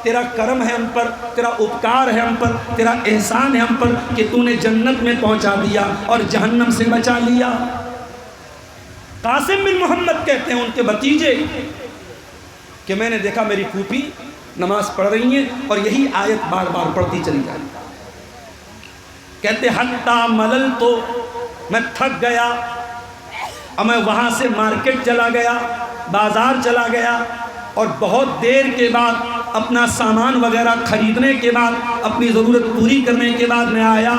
تیرا کرم ہے ہم پر، تیرا اپکار ہے ہم پر، تیرا احسان ہے ہم پر کہ تو نے جنت میں پہنچا دیا اور جہنم سے بچا لیا. قاسم بن محمد کہتے ہیں ان کے بھتیجے کہ میں نے دیکھا میری پھوپھی نماز پڑھ رہی ہیں اور یہی آیت بار بار پڑھتی چلی جا رہی. کہتے حتیٰ ملل، تو میں تھک گیا اور میں وہاں سے مارکیٹ چلا گیا، بازار چلا گیا اور بہت دیر کے بعد اپنا سامان وغیرہ خریدنے کے بعد، اپنی ضرورت پوری کرنے کے بعد میں آیا.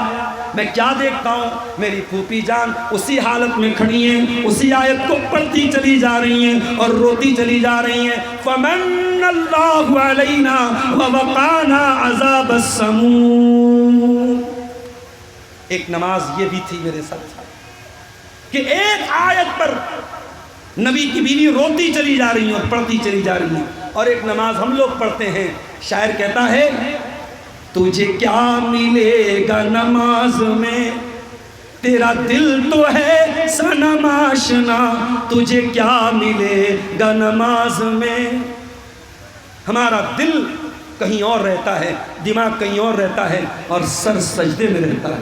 میں کیا دیکھتا ہوں؟ میری پھوپھی جان اسی حالت میں کھڑی ہیں، اسی آیت کو پڑھتی چلی جا رہی ہیں اور روتی چلی جا رہی ہیں. فَمَنَّ اللَّهُ عَلَيْنَا وَوَقَانَا عَذَابَ السَّمُومِ. ایک نماز یہ بھی تھی میرے ساتھ کہ ایک آیت پر نبی کی بیوی روتی چلی جا رہی ہیں اور پڑھتی چلی جا رہی ہیں. اور ایک نماز ہم لوگ پڑھتے ہیں، شاعر کہتا ہے تجھے کیا ملے گا نماز میں، تیرا دل تو ہے صنم آشنا، تجھے کیا ملے گا نماز میں. ہمارا دل کہیں اور رہتا ہے، دماغ کہیں اور رہتا ہے اور سر سجدے میں رہتا ہے.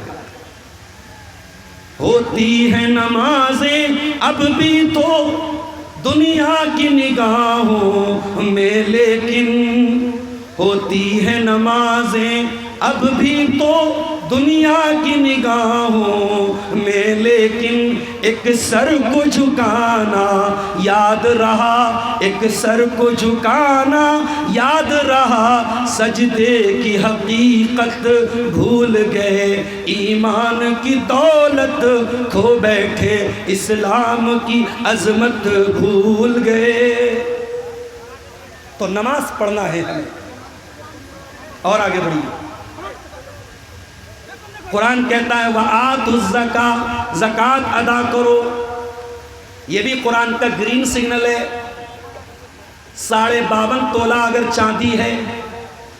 ہوتی ہے نمازیں اب بھی تو دنیا کی نگاہوں میں، لیکن ہوتی ہے نمازیں اب بھی تو دنیا کی نگاہوں میں، لیکن ایک سر کو جھکانا یاد رہا، ایک سر کو جھکانا یاد رہا، سجدے کی حقیقت بھول گئے، ایمان کی دولت کھو بیٹھے، اسلام کی عظمت بھول گئے. تو نماز پڑھنا ہے ہمیں. اور آگے بڑھیے. قرآن کہتا ہے وَآتُوا الزَّکَاۃَ، زکوٰۃ ادا کرو. یہ بھی قرآن کا گرین سگنل ہے. 52.5 تولہ اگر چاندی ہے،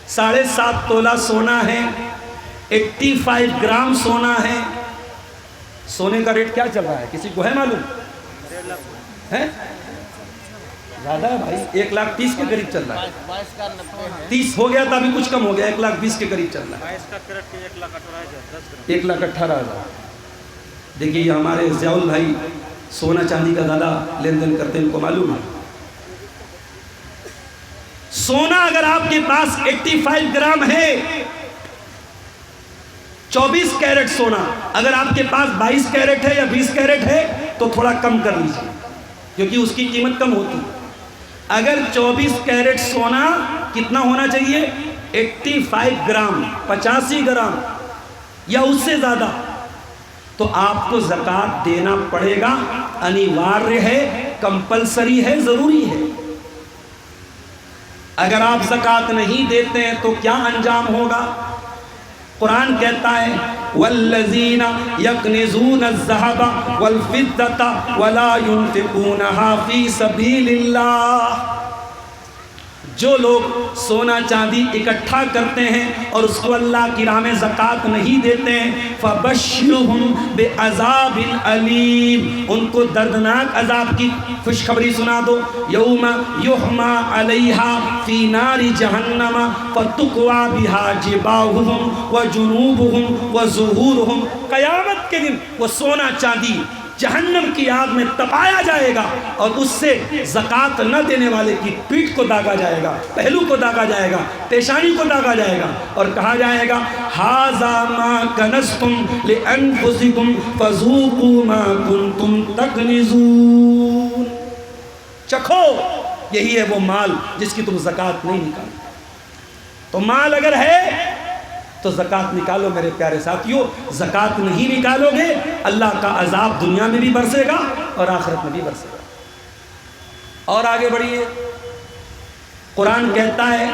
7.5 تولہ سونا ہے، 85 گرام سونا ہے. سونے کا ریٹ کیا چل رہا ہے کسی کو ہے معلوم ہے؟ زیادہ ہے بھائی، 1,30,000 کے قریب چل رہا ہے. 30 ہو گیا تھا، ابھی کچھ کم ہو گیا، 1,20,000 کے قریب چل رہا ہے. 1,18,000. دیکھیے یہ ہمارے ضیاء بھائی سونا چاندی کا زیادہ لین دین کرتے ہیں، ان کو معلوم ہے. سونا اگر آپ کے پاس 85 گرام ہے، 24 کیرٹ سونا، اگر آپ کے پاس 22 کیرٹ ہے یا 20 کیرٹ ہے تو تھوڑا کم کر لیجیے کیونکہ اس کی قیمت کم ہوتی ہے. اگر 24 کیرٹ سونا کتنا ہونا چاہیے؟ 85 گرام، 85 گرام یا اس سے زیادہ، تو آپ کو زکوٰۃ دینا پڑے گا، انیواریہ ہے، کمپلسری ہے، ضروری ہے۔ اگر آپ زکوٰۃ نہیں دیتے ہیں تو کیا انجام ہوگا؟ قرآن کہتا ہے والذین یکنزون الذہب والفضۃ ولا ينفقونها فی سبیل اللہ، جو لوگ سونا چاندی اکٹھا کرتے ہیں اور اس کو اللہ کی راہ میں زکوٰۃ نہیں دیتے ہیں، فبشرہم بعذاب علیم، ان کو دردناک عذاب کی خوشخبری سنا دو۔ یوم یحمى علیہا فی نار جہنم فتقوی بہا جباہہم وجنوبہم وظہورہم، قیامت کے دن وہ سونا چاندی جہنم کی آگ میں تپایا جائے گا اور اس سے زکوٰۃ نہ دینے والے کی پیٹھ کو داغا جائے گا، پہلو کو داغا جائے گا، پیشانی کو داغا جائے گا، اور کہا جائے گا ھذا ما کنزتم لانفسکم فذوقوا ما کنتم تکنزون، چکھو یہی ہے وہ مال جس کی تم زکوٰۃ نہیں نکالتے۔ تو مال اگر ہے تو زکوٰۃ نکالو میرے پیارے ساتھیوں، زکوٰۃ نہیں نکالو گے اللہ کا عذاب دنیا میں بھی برسے گا اور آخرت میں بھی برسے گا۔ اور آگے بڑھیے، قرآن کہتا ہے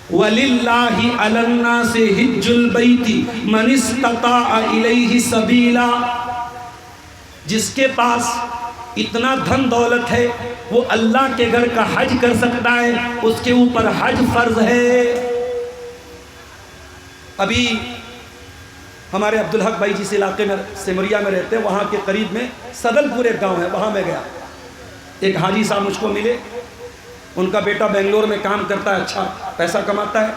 وَلِلَّهِ عَلَى النَّاسِ حِجُّ الْبَيْتِ مَنِ اسْتَطَاعَ إِلَيْهِ سَبِيلًا، جس کے پاس اتنا دھن دولت ہے وہ اللہ کے گھر کا حج کر سکتا ہے، اس کے اوپر حج فرض ہے۔ ابھی ہمارے عبدالحق بھائی جس علاقے میں سمریا میں رہتے ہیں وہاں کے قریب میں صدل پور ایک گاؤں ہے، وہاں میں گیا، ایک حاجی صاحب مجھ کو ملے، ان کا بیٹا بنگلور میں کام کرتا ہے، اچھا پیسہ کماتا ہے۔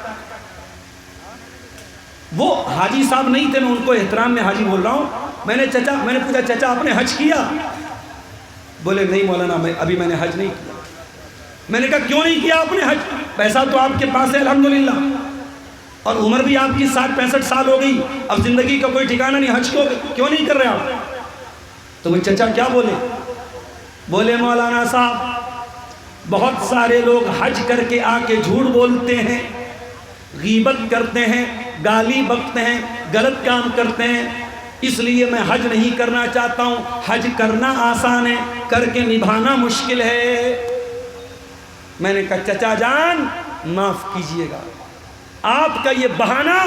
وہ حاجی صاحب نہیں تھے، میں ان کو احترام میں حاجی بول رہا ہوں۔ میں نے پوچھا چچا آپ نے حج کیا؟ بولے نہیں مولانا ابھی میں نے حج نہیں کیا۔ میں نے کہا کیوں نہیں کیا آپ نے حج؟ پیسہ تو آپ کے پاس ہے الحمدللہ، اور عمر بھی آپ کی 60-65 سال ہو گئی، اب زندگی کا کوئی ٹھکانہ نہیں، حج کو کیوں نہیں کر رہے آپ؟ تو وہ چچا کیا بولے؟ بولے مولانا صاحب بہت سارے لوگ حج کر کے آ کے جھوٹ بولتے ہیں، غیبت کرتے ہیں، گالی بکتے ہیں، غلط کام کرتے ہیں، اس لیے میں حج نہیں کرنا چاہتا ہوں۔ حج کرنا آسان ہے، کر کے نبھانا مشکل ہے۔ میں نے کہا چچا جان معاف کیجئے گا، آپ کا یہ بہانہ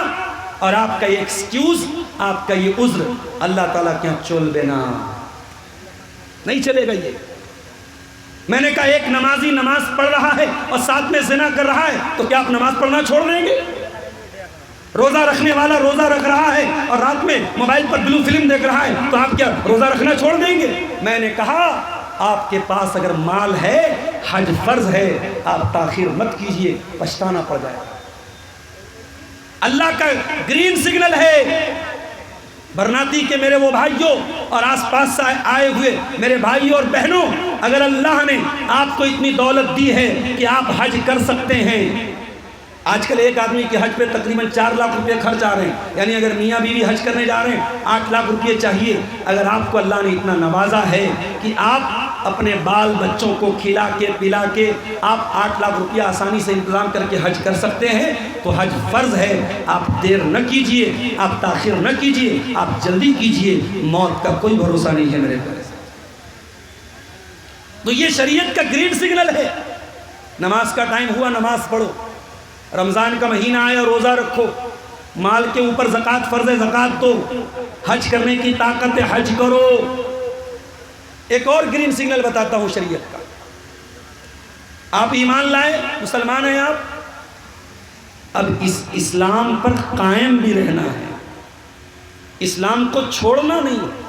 اور آپ کا یہ ایکسکیوز، آپ کا یہ عذر اللہ تعالیٰ کے یہاں چول دینا نہیں چلے گا۔ یہ میں نے کہا ایک نمازی نماز پڑھ رہا ہے اور ساتھ میں زنا کر رہا ہے تو کیا آپ نماز پڑھنا چھوڑ دیں گے؟ روزہ رکھنے والا روزہ رکھ رہا ہے اور رات میں موبائل پر بلو فلم دیکھ رہا ہے تو آپ کیا روزہ رکھنا چھوڑ دیں گے؟ میں نے کہا آپ کے پاس اگر مال ہے، حج فرض ہے، آپ تاخیر مت کیجئے، پچھتانا پڑ جائے گا۔ اللہ کا گرین سگنل ہے، برناتی کے میرے وہ بھائیوں اور آس پاس سے آئے ہوئے میرے بھائیوں اور بہنوں، اگر اللہ نے آپ کو اتنی دولت دی ہے کہ آپ حج کر سکتے ہیں، آج کل ایک آدمی کے حج پہ تقریباً 4 لاکھ روپے خرچ آ رہے ہیں، یعنی اگر میاں بیوی حج کرنے جا رہے ہیں 8 لاکھ روپے چاہیے۔ اگر آپ کو اللہ نے اتنا نوازا ہے کہ آپ اپنے بال بچوں کو کھلا کے پلا کے آپ 8 لاکھ روپیہ آسانی سے انتظام کر کے حج کر سکتے ہیں تو حج فرض ہے، آپ دیر نہ کیجئے، آپ تاخیر نہ کیجئے، آپ جلدی کیجئے، موت کا کوئی بھروسہ نہیں ہے میرے پیارے۔ تو یہ شریعت کا گرین سگنل ہے، نماز کا ٹائم ہوا نماز پڑھو، رمضان کا مہینہ آیا روزہ رکھو، مال کے اوپر زکوٰۃ فرض ہے زکوٰۃ دو، حج کرنے کی طاقت ہے حج کرو۔ ایک اور گرین سگنل بتاتا ہوں شریعت کا، آپ ایمان لائے، مسلمان ہیں آپ، اب اس اسلام پر قائم بھی رہنا ہے، اسلام کو چھوڑنا نہیں۔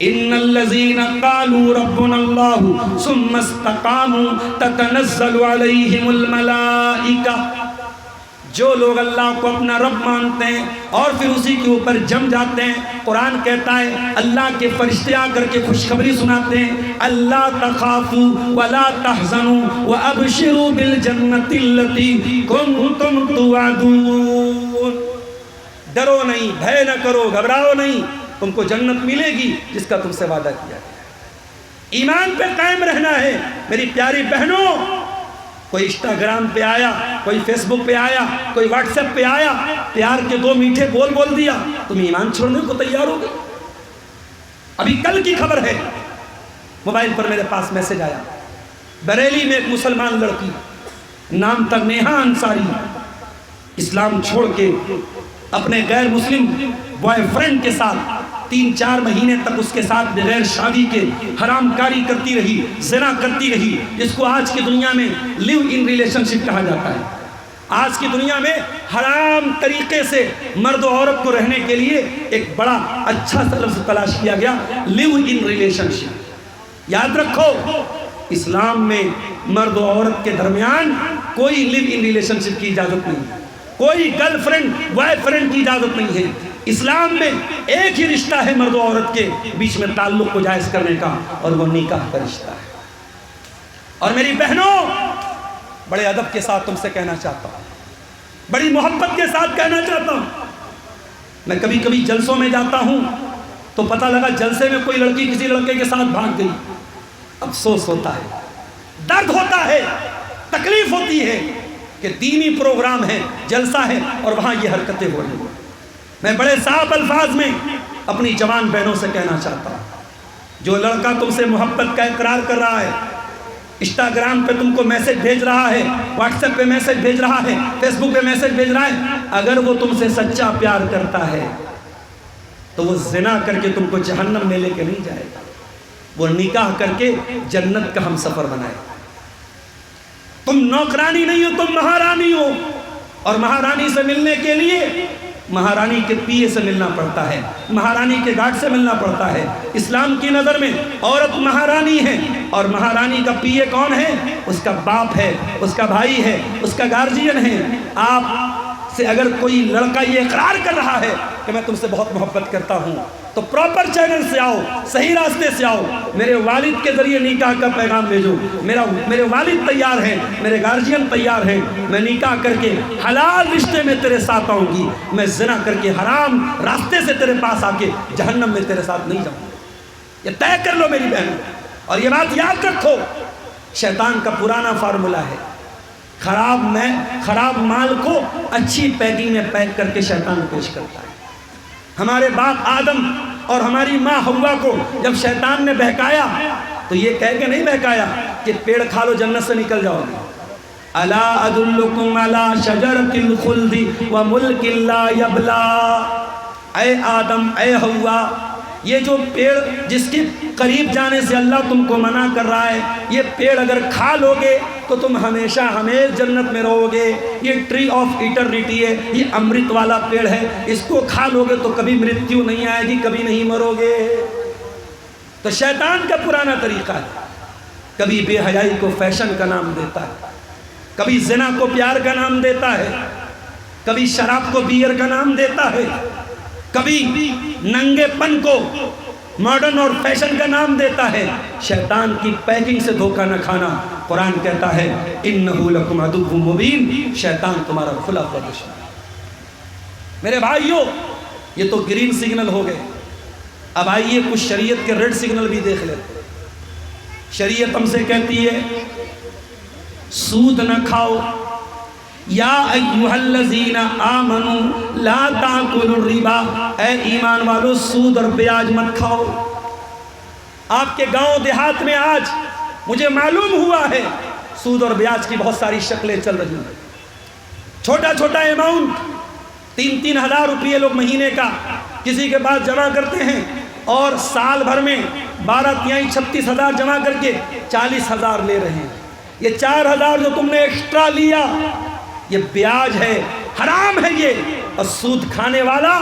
ان الذين قالوا ربنا الله ثم استقاموا تتنزل عليهم الملائكة، جو لوگ اللہ کو اپنا رب مانتے ہیں اور پھر اسی کے اوپر جم جاتے ہیں، قرآن کہتا ہے اللہ کے فرشتے آ کر کے خوشخبری سناتے ہیں، اللہ تخافوا ولا تحزنوا وابشروا بالجنة التي كنتم توعدون، ڈرو نہیں، بھے نہ کرو، گھبراؤ نہیں، تم کو جنت ملے گی جس کا تم سے وعدہ کیا گیا۔ ایمان پہ قائم رہنا ہے میری پیاری بہنوں. کوئی انسٹاگرام پہ آیا, کوئی فیس بک پہ آیا, کوئی واٹس ایپ پہ آیا, پیار کے 2 میٹھے بول دیا, تم ایمان چھوڑنے کو تیار ہو گئے. ابھی کل کی خبر ہے, موبائل پر میرے پاس میسج آیا, بریلی میں ایک مسلمان لڑکی, نام تھا نیہا انصاری, اسلام چھوڑ کے اپنے غیر مسلم بوائے فرینڈ کے ساتھ 3-4 مہینے تک اس کے ساتھ بغیر شادی کے حرام کاری کرتی رہی, زنا کرتی رہی, جس کو آج کی دنیا میں لیو ان ریلیشن شپ کہا جاتا ہے. آج کی دنیا میں حرام طریقے سے مرد و عورت کو رہنے کے لیے ایک بڑا اچھا سا لفظ تلاش کیا گیا, لیو ان ریلیشن شپ. یاد رکھو, اسلام میں مرد و عورت کے درمیان کوئی لیو ان ریلیشن شپ کی اجازت نہیں, کوئی گرل فرینڈ بوائے فرینڈ کی اجازت نہیں ہے. اسلام میں ایک ہی رشتہ ہے مرد و عورت کے بیچ میں تعلق کو جائز کرنے کا, اور وہ نکاح کا رشتہ ہے. اور میری بہنوں, بڑے ادب کے ساتھ تم سے کہنا چاہتا ہوں, بڑی محبت کے ساتھ کہنا چاہتا ہوں. میں کبھی کبھی جلسوں میں جاتا ہوں تو پتہ لگا جلسے میں کوئی لڑکی کسی لڑکے کے ساتھ بھاگ گئی. افسوس ہوتا ہے, درد ہوتا ہے, تکلیف ہوتی ہے کہ دینی پروگرام ہے, جلسہ ہے, اور وہاں یہ حرکتیں ہو رہی ہیں. میں بڑے صاف الفاظ میں اپنی جوان بہنوں سے کہنا چاہتا ہوں, جو لڑکا تم سے محبت کا اقرار کر رہا ہے, انسٹاگرام پہ تم کو میسج بھیج رہا ہے, واٹس ایپ پہ میسج بھیج رہا ہے, فیس بک پہ میسج بھیج رہا ہے, اگر وہ تم سے سچا پیار کرتا ہے تو وہ زنا کر کے تم کو جہنم میں لے کے نہیں جائے گا, وہ نکاح کر کے جنت کا ہم سفر بنائے. تم نوکرانی نہیں ہو, تم مہارانی ہو, اور مہارانی سے ملنے کے لیے مہارانی کے پیے سے ملنا پڑتا ہے, مہارانی کے گھاٹ سے ملنا پڑتا ہے. اسلام کی نظر میں عورت مہارانی ہے, اور مہارانی کا پیے کون ہے؟ اس کا باپ ہے, اس کا بھائی ہے, اس کا گارجین ہے. آپ سے اگر کوئی لڑکا یہ اقرار کر رہا ہے کہ میں تم سے بہت محبت کرتا ہوں, تو پراپر چینل سے آؤ, صحیح راستے سے آؤ, میرے والد کے ذریعے نکاح کا پیغام بھیجو. میرے والد تیار ہیں, میرے گارجین تیار ہیں, میں نکاح کر کے حلال رشتے میں تیرے ساتھ آؤں گی, میں زنا کر کے حرام راستے سے تیرے پاس آ کے جہنم میں تیرے ساتھ نہیں جاؤں. یہ طے کر لو میری بہن, اور یہ بات یاد رکھو, شیطان کا پرانا فارمولا ہے, خراب مال کو اچھی پیکنگ میں پیک کر کے شیطان پیش کرتا ہے. ہمارے باپ آدم اور ہماری ماں حوا کو جب شیطان نے بہکایا تو یہ کہہ کے نہیں بہکایا کہ پیڑ کھا لو جنت سے نکل جاؤ گے. الا ادلکم علی شجرۃ الخلد وملک لا یبلا. اے آدم, اے حوا, یہ جو پیڑ جس کے قریب جانے سے اللہ تم کو منع کر رہا ہے, یہ پیڑ اگر کھا لوگے تو تم ہمیشہ ہمیش جنت میں رہو گے. یہ ٹری آف ایٹرنیٹی ہے, یہ امرت والا پیڑ ہے, اس کو کھا لوگے تو کبھی مرتیو نہیں آئے گی, کبھی نہیں مرو گے. تو شیطان کا پرانا طریقہ ہے, کبھی بے حیائی کو فیشن کا نام دیتا ہے, کبھی زنا کو پیار کا نام دیتا ہے, کبھی شراب کو بیئر کا نام دیتا ہے, کبھی ننگے پن کو ماڈرن اور فیشن کا نام دیتا ہے. شیطان کی پیکنگ سے دھوکہ نہ کھانا. قرآن کہتا ہے انہ لکم عدو مبین, شیطان تمہارا کھلا ہوا دشمن ہے. میرے بھائیو, یہ تو گرین سگنل ہو گئے, اب آئیے کچھ شریعت کے ریڈ سگنل بھی دیکھ لیتے. شریعت ہم سے کہتی ہے سود نہ کھاؤ, یا ایھا الذین آمنوا لا تاکلوا الربا, اے ایمان والو سود اور بیاج مت کھاؤ. آپ کے گاؤں دیہات میں آج مجھے معلوم ہوا ہے سود اور بیاج کی بہت ساری شکلیں چل رہی ہیں. چھوٹا چھوٹا اماؤنٹ 3-3 ہزار روپئے لوگ مہینے کا کسی کے پاس جمع کرتے ہیں, اور سال بھر میں 12×3 36,000 جمع کر کے 40,000 لے رہے ہیں. یہ 4,000 جو تم نے ایکسٹرا لیا یہ بیاج ہے, حرام ہے یہ. اور سود کھانے والا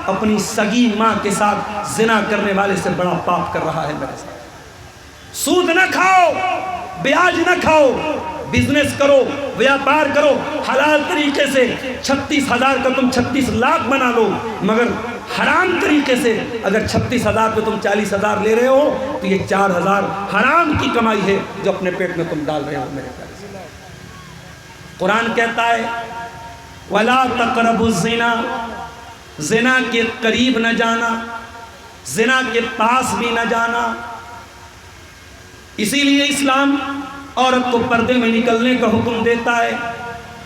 اپنی سگی ماں کے ساتھ زنا کرنے والے سے بڑا پاپ کر رہا ہے میرے ساتھ. سود نہ کھاؤ, بیاج نہ کھاؤ, بزنس کرو, ویاپار کرو حلال طریقے سے. 36,000 کا تم 36 لاکھ بنا لو, مگر حرام طریقے سے اگر 36,000 پہ تم 40,000 لے رہے ہو تو یہ 4,000 حرام کی کمائی ہے جو اپنے پیٹ میں تم ڈال رہے ہو میرے پیارے. قرآن کہتا ہے وَلَا تَقْرَبُوا الزِّنَا, زنا کے قریب نہ جانا, زنا کے پاس بھی نہ جانا. اسی لیے اسلام عورت کو پردے میں نکلنے کا حکم دیتا ہے.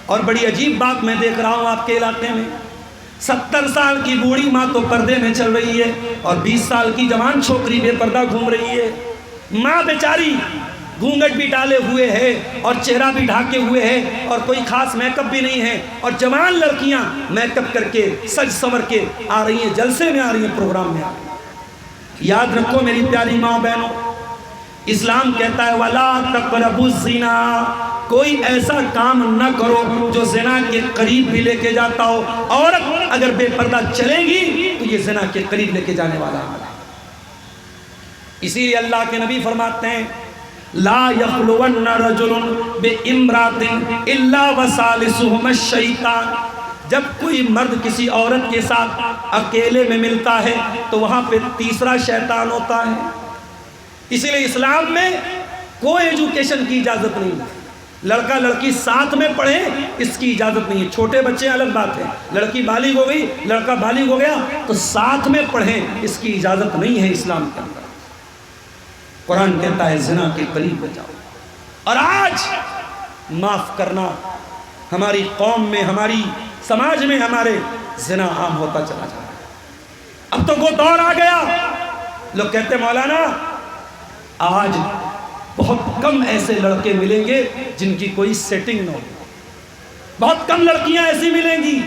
اور بڑی عجیب بات میں دیکھ رہا ہوں آپ کے علاقے میں، 70 سال کی بوڑھی ماں تو پردے میں چل رہی ہے اور 20 سال کی جوان چھوکری بے پردہ گھوم رہی ہے. ماں بیچاری گھونگھٹ بھی ڈالے ہوئے ہے اور چہرہ بھی ڈھاکے ہوئے ہے اور کوئی خاص میک اپ بھی نہیں ہے، اور جوان لڑکیاں میک اپ کر کے سج سور کے آ رہی ہیں، جلسے میں آ رہی ہیں، پروگرام میں آ رہی ہیں. یاد رکھو میری پیاری ماں بہنوں، اسلام کہتا ہے وَلَا تَقْرَبُوا الزِّنَا، کوئی ایسا کام نہ کرو جو زنا کے قریب بھی لے کے جاتا ہو. عورت اگر بے پردہ چلے گی تو یہ زنا کے قریب لے کے جانے والا عمل ہے. اسی لیے اللہ کے نبی فرماتے ہیں لا يخلون رجل بامرأة الا وثالثهما الشیطان، جب کوئی مرد کسی عورت کے ساتھ اکیلے میں ملتا ہے تو وہاں پہ تیسرا شیطان ہوتا ہے. اسی لیے اسلام میں کوئی ایجوکیشن کی اجازت نہیں ہے. لڑکا لڑکی ساتھ میں پڑھیں اس کی اجازت نہیں ہے. چھوٹے بچے الگ بات ہے، لڑکی بالغ ہو گئی لڑکا بالغ ہو گیا تو ساتھ میں پڑھیں اس کی اجازت نہیں ہے اسلام کے اندر. قرآن کہتا ہے زنا کے قریب نہ جاؤ. اور آج معاف کرنا ہماری قوم میں، ہماری سماج میں ہمارے زنا عام ہوتا چلا جا رہا ہے. اب تو وہ دور آ گیا، لوگ کہتے ہیں مولانا آج بہت کم ایسے لڑکے ملیں گے جن کی کوئی سیٹنگ نہ ہو، بہت کم لڑکیاں ایسی ملیں گی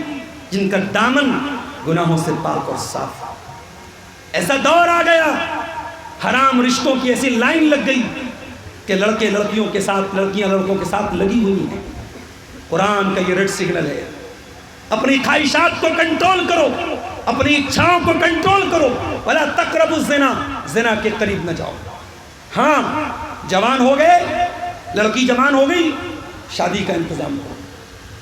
جن کا دامن گناہوں سے پاک اور صاف. ایسا دور آ گیا، حرام رشتوں کی ایسی لائن لگ گئی کہ لڑکے لڑکیوں کے ساتھ، لڑکیاں لڑکوں کے ساتھ لگی ہوئی ہیں. قرآن کا یہ ریڈ سگنل ہے، اپنی خواہشات کو کنٹرول کرو، اپنی اچھاؤں کو کنٹرول کرو. وَلَا تَقْرَبُوا الزِّنَا، زنا کے قریب نہ جاؤ. ہاں جوان ہو گئے، لڑکی جوان ہو گئی، شادی کا انتظام کرو.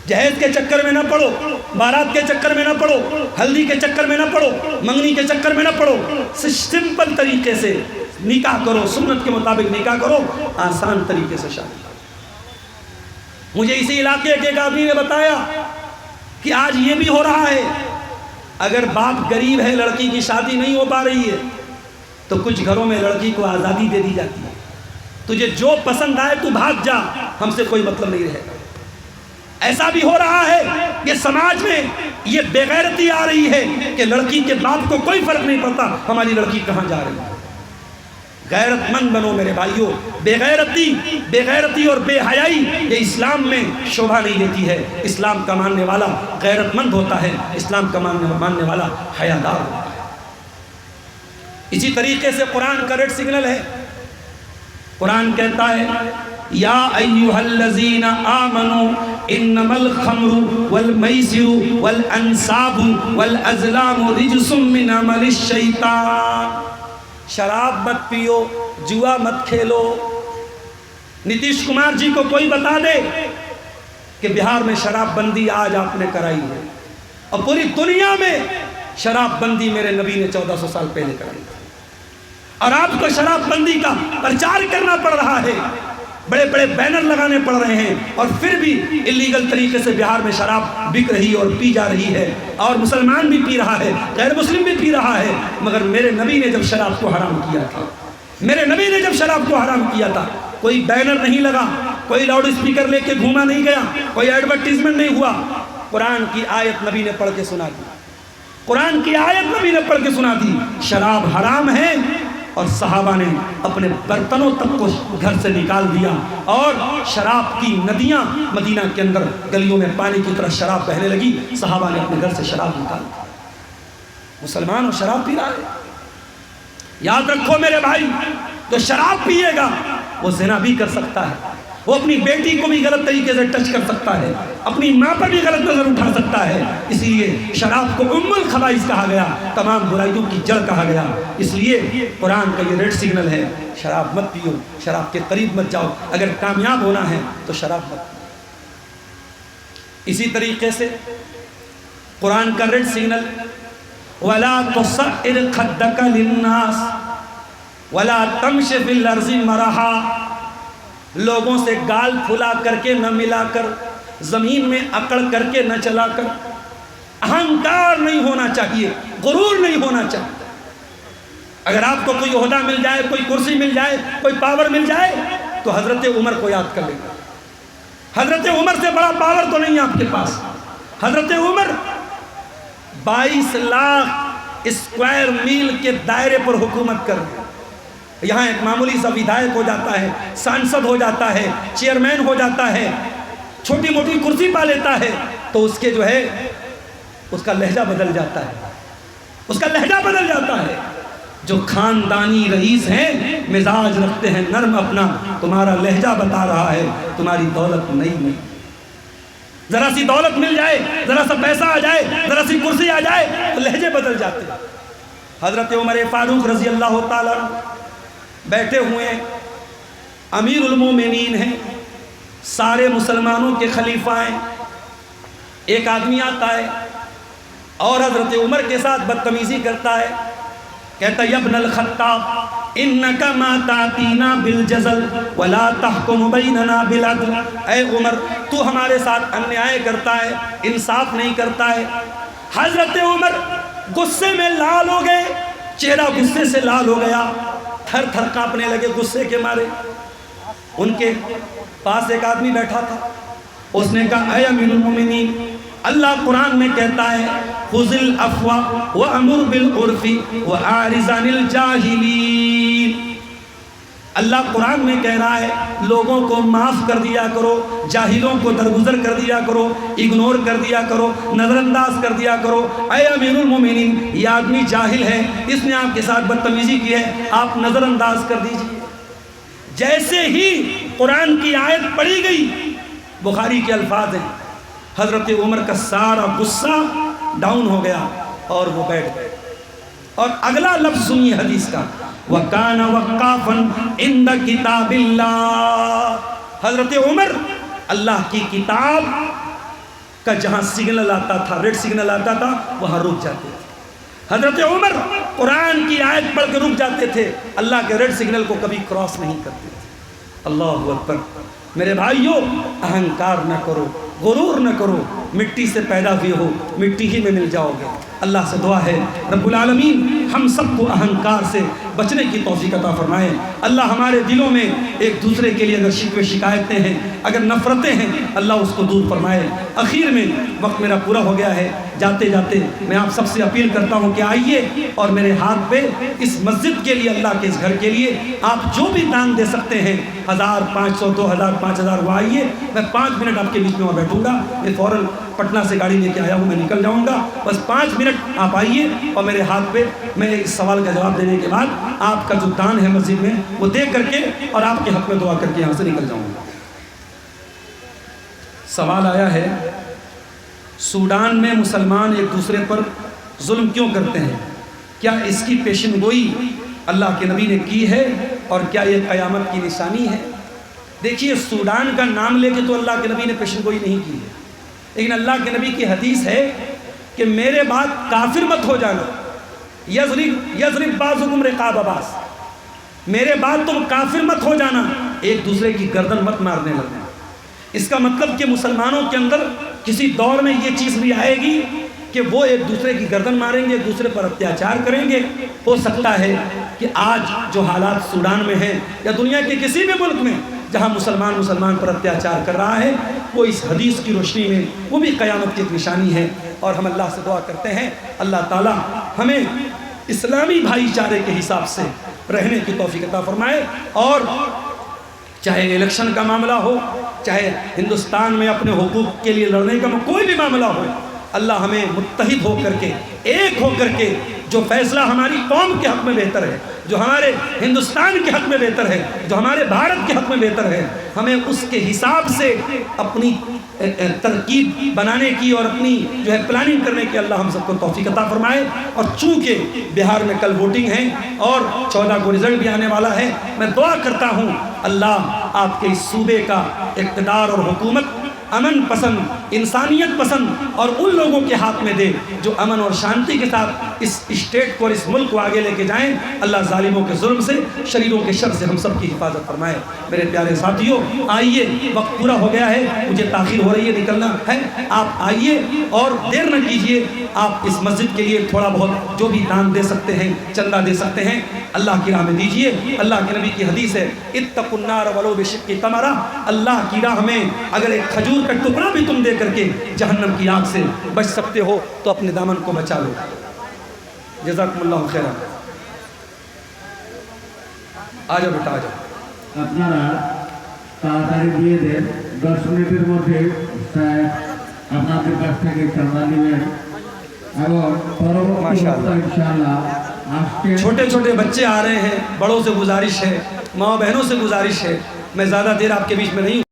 جہیز کے چکر میں نہ پڑو، بارات کے چکر میں نہ پڑو، ہلدی کے چکر میں نہ پڑو، منگنی کے چکر میں نہ پڑو. سمپل طریقے سے نکاح کرو، سنت کے مطابق نکاح کرو، آسان طریقے سے شادی کرو. مجھے اسی علاقے کے ایک آدمی نے بتایا کہ آج یہ بھی ہو رہا ہے، اگر باپ غریب ہے لڑکی کی شادی نہیں ہو پا رہی ہے تو کچھ گھروں میں لڑکی کو آزادی دے دی جاتی ہے، تجھے جو پسند آئے تو بھاگ جا، ہم سے کوئی مطلب نہیں رہے گا. ایسا بھی ہو رہا ہے کہ سماج میں یہ بے غیرتی آ رہی ہے کہ لڑکی کے باپ کو کوئی فرق نہیں پڑتا ہماری لڑکی کہاں جا رہی ہے. غیرت مند بنو میرے بھائیوں. بے غیرتی اور بے حیائی یہ اسلام میں شوبھا نہیں دیتی ہے. اسلام کا ماننے والا غیرت مند ہوتا ہے، اسلام کا ماننے والا حیادار ہوتا ہے. اسی طریقے سے قرآن کا ریڈ سگنل ہے. قرآن کہتا ہے یا ایھا الذین آمنوا انما الخمر والمیسر والانصاب والازلام رجس من عمل الشیطان. شراب مت پیو، جوا مت کھیلو. نتیش کمار جی کو کوئی بتا دے کہ بہار میں شراب بندی آج آپ نے کرائی ہے، اور پوری دنیا میں شراب بندی میرے نبی نے 1400 سال پہلے کرائی تھی، اور آپ کو شراب بندی کا پرچار کرنا پڑ رہا ہے، بڑے بڑے بینر لگانے پڑ رہے ہیں، اور پھر بھی اللیگل طریقے سے بہار میں شراب بک رہی اور پی جا رہی ہے، اور مسلمان بھی پی رہا ہے، غیر مسلم بھی پی رہا ہے. مگر میرے نبی نے جب شراب کو حرام کیا تھا، میرے نبی نے جب شراب کو حرام کیا تھا، کوئی بینر نہیں لگا، کوئی لاؤڈ اسپیکر لے کے گھوما نہیں گیا، کوئی ایڈورٹیزمنٹ نہیں ہوا. قرآن کی آیت نبی نے پڑھ کے سنا دی، قرآن کی آیت نبی نے پڑھ کے سنا دی، شراب حرام ہے. اور صحابہ نے اپنے برتنوں تک کو گھر سے نکال دیا، اور شراب کی ندیاں مدینہ کے اندر گلیوں میں پانی کی طرح شراب بہنے لگی. صحابہ نے اپنے گھر سے شراب نکال دی. مسلمان اور شراب پی رہا ہے. یاد رکھو میرے بھائی، جو شراب پیے گا وہ زنا بھی کر سکتا ہے، وہ اپنی بیٹی کو بھی غلط طریقے سے ٹچ کر سکتا ہے، اپنی ماں پر بھی غلط نظر اٹھا سکتا ہے. اس لیے شراب کو ام الخبائث کہا گیا، تمام برائیوں کی جڑ کہا گیا. اس لیے قرآن کا یہ ریڈ سگنل ہے، شراب مت پیو، شراب کے قریب مت جاؤ. اگر کامیاب ہونا ہے تو شراب مت پیو. اسی طریقے سے قرآن کا ریڈ سگنل وَلَا تُصَعِّرْ خَدَّكَ لِلنَّاسِ وَلَا تَمْشِ فِي الْأَرْضِ مَرَحًا. لوگوں سے گال پھلا کر کے نہ ملا کر، زمین میں اکڑ کر کے نہ چلا کر. اہنکار نہیں ہونا چاہیے، غرور نہیں ہونا چاہیے. اگر آپ کو کوئی عہدہ مل جائے، کوئی کرسی مل جائے، کوئی پاور مل جائے تو حضرت عمر کو یاد کر لیں گے۔ حضرت عمر سے بڑا پاور تو نہیں ہے آپ کے پاس۔ حضرت عمر 22 لاکھ اسکوائر میل کے دائرے پر حکومت کر رہے ہیں۔ یہاں ایک معمولی سا ودھائک ہو جاتا ہے، سانسد ہو جاتا ہے، چیئرمین ہو جاتا ہے، چھوٹی موٹی کرسی پا لیتا ہے تو اس کے جو ہے اس کا لہجہ بدل جاتا ہے، اس کا لہجہ بدل جاتا ہے۔ جو خاندانی رئیس ہیں مزاج رکھتے ہیں نرم اپنا، تمہارا لہجہ بتا رہا ہے تمہاری دولت نہیں۔ ذرا سی دولت مل جائے، ذرا سا پیسہ آ جائے، ذرا سی کرسی آ جائے تو لہجے بدل جاتے ہیں۔ حضرت عمر فاروق رضی اللہ تعالیٰ بیٹھے ہوئے امیر المومنین ہیں، سارے مسلمانوں کے خلیفہ ہیں۔ ایک آدمی آتا ہے اور حضرت عمر کے ساتھ بدتمیزی کرتا ہے، کہتا ہے ابن الخطاب انک ما تاتینا بالجزل ولا تحکم بیننا بالعدل۔ اے عمر، تو ہمارے ساتھ انیائے کرتا ہے، انصاف نہیں کرتا ہے۔ حضرت عمر غصے میں لال ہو گئے، چہرہ غصے سے لال ہو گیا، تھر تھر کانپنے لگے غصے کے مارے۔ ان کے پاس ایک آدمی بیٹھا تھا، اس نے کہا اے امیر المومنین، اللہ قرآن میں کہتا ہے خذ العفو وامر بالعرف واعرض عن الجاہلین۔ اللہ قرآن میں کہہ رہا ہے لوگوں کو معاف کر دیا کرو، جاہلوں کو درگزر کر دیا کرو، اگنور کر دیا کرو، نظر انداز کر دیا کرو۔ اے امیر المومنین، یہ آدمی جاہل ہے، اس نے آپ کے ساتھ بدتمیزی کی ہے، آپ نظر انداز کر دیجئے۔ جیسے ہی قرآن کی آیت پڑھی گئی، بخاری کے الفاظ ہیں، حضرت عمر کا سارا غصہ ڈاؤن ہو گیا اور وہ بیٹھ گئے۔ اور اگلا لفظ سنیے حدیث کا، وَكَانَ وَقَّافًا عِنْدَ كِتَابِ اللَّهِ۔ حضرت عمر اللہ کی کتاب کا جہاں سگنل آتا تھا، ریڈ سگنل آتا تھا، وہاں رک جاتے تھے۔ حضرت عمر قرآن کی آیت پڑھ کے رک جاتے تھے، اللہ کے ریڈ سگنل کو کبھی کراس نہیں کرتے تھے۔ اللہ اکبر۔ میرے بھائیو، اہنکار نہ کرو، غرور نہ کرو، مٹی سے پیدا ہوئے ہو، مٹی ہی میں مل جاؤ گے۔ اللہ سے دعا ہے رب العالمین ہم سب کو اہنکار سے بچنے کی توفیق عطا فرمائے۔ اللہ ہمارے دلوں میں ایک دوسرے کے لیے اگر شکوے شکایتیں ہیں، اگر نفرتیں ہیں، اللہ اس کو دور فرمائے۔ اخیر میں وقت میرا پورا ہو گیا ہے، جاتے جاتے میں آپ سب سے اپیل کرتا ہوں کہ آئیے اور میرے ہاتھ پہ اس مسجد کے لیے، اللہ کے اس گھر کے لیے آپ جو بھی دان دے سکتے ہیں، 1000 500 2000 5000، وہ آئیے۔ میں 5 منٹ آپ کے بیچ میں وہاں بیٹھوں گا، میں فوراً پٹنہ سے گاڑی لے کے آیا ہوں، میں نکل جاؤں گا، بس 5 منٹ آپ آئیے اور میرے ہاتھ پہ میں اس سوال کا جواب دینے کے بعد آپ کا جو دان ہے مسجد میں وہ دے کر کے اور آپ کے حق میں دعا کر کے یہاں سے نکل جاؤں گا۔ سوال آیا ہے، سوڈان میں مسلمان ایک دوسرے پر ظلم کیوں کرتے ہیں؟ کیا اس کی پیشن گوئی اللہ کے نبی نے کی ہے اور کیا یہ قیامت کی نشانی ہے؟ دیکھیے، سوڈان کا نام لے کے تو اللہ کے نبی نے پیشن گوئی نہیں کی ہے، لیکن اللہ کے نبی کی حدیث ہے کہ میرے بعد کافر مت ہو جانا، یضرب بعضکم رقاب بعض، میرے بعد تم کافر مت ہو جانا، ایک دوسرے کی گردن مت مارنے لگنا۔ اس کا مطلب کہ مسلمانوں کے اندر کسی دور میں یہ چیز بھی آئے گی کہ وہ ایک دوسرے کی گردن ماریں گے، ایک دوسرے پر اتیاچار کریں گے۔ ہو سکتا ہے کہ آج جو حالات سوڈان میں ہیں یا دنیا کے کسی بھی ملک میں جہاں مسلمان پر اتیاچار کر رہا ہے، وہ اس حدیث کی روشنی میں وہ بھی قیامت کی ایک نشانی ہے۔ اور ہم اللہ سے دعا کرتے ہیں اللہ تعالی ہمیں اسلامی بھائی چارے کے حساب سے رہنے کی توفیق عطا فرمائے، اور چاہے الیکشن کا معاملہ ہو، چاہے ہندوستان میں اپنے حقوق کے لیے لڑنے کا کوئی بھی معاملہ ہو، اللہ ہمیں متحد ہو کر کے، ایک ہو کر کے، جو فیصلہ ہماری قوم کے حق میں بہتر ہے، جو ہمارے ہندوستان کے حق میں بہتر ہے، جو ہمارے بھارت کے حق میں بہتر ہے، ہمیں اس کے حساب سے اپنی ترکیب بنانے کی اور اپنی جو ہے پلاننگ کرنے کی اللہ ہم سب کو توفیق عطا فرمائے۔ اور چونکہ بہار میں کل ووٹنگ ہے اور 14 کو رزلٹ بھی آنے والا ہے، میں دعا کرتا ہوں اللہ آپ کے اس صوبے کا اقتدار اور حکومت امن پسند، انسانیت پسند اور ان لوگوں کے ہاتھ میں دے جو امن اور شانتی کے ساتھ اس اسٹیٹ کو اور اس ملک کو آگے لے کے جائیں۔ اللہ ظالموں کے ظلم سے، شریروں کے شر سے ہم سب کی حفاظت فرمائے۔ میرے پیارے ساتھیوں، آئیے، وقت پورا ہو گیا ہے، مجھے تاخیر ہو رہی ہے، نکلنا ہے۔ آپ آئیے اور دیر نہ کیجیے، آپ اس مسجد کے لیے تھوڑا بہت جو بھی دان دے سکتے ہیں، چندہ دے سکتے ہیں، اللہ کی راہ میں دیجیے۔ اللہ کے نبی کی حدیث ہے، اتقوا النار ولو بشق تمرہ، اللہ کی راہ میں اگر ایک کھجور کا ٹکڑا بھی تم دے کر کے جہنم کی آگ سے بچ سکتے ہو تو اپنے دامن کو بچا لو۔ جزاکم اللہ خیرا۔ آ جاؤ بیٹا، آ جاؤ۔ আপনারা তাড়াতাড়ি দিয়ে দেন, 10 মিনিটের মধ্যে স্যার আপনাদের কাছ থেকে চাঁদা নেবেন এবং পরবর্তী সপ্তাহে ইনশাআল্লাহ আসছে। چھوٹے چھوٹے بچے آ رہے ہیں، بڑوں سے گزارش ہے، ماں بہنوں سے گزارش ہے، میں زیادہ دیر آپ کے بیچ میں نہیں ہوں۔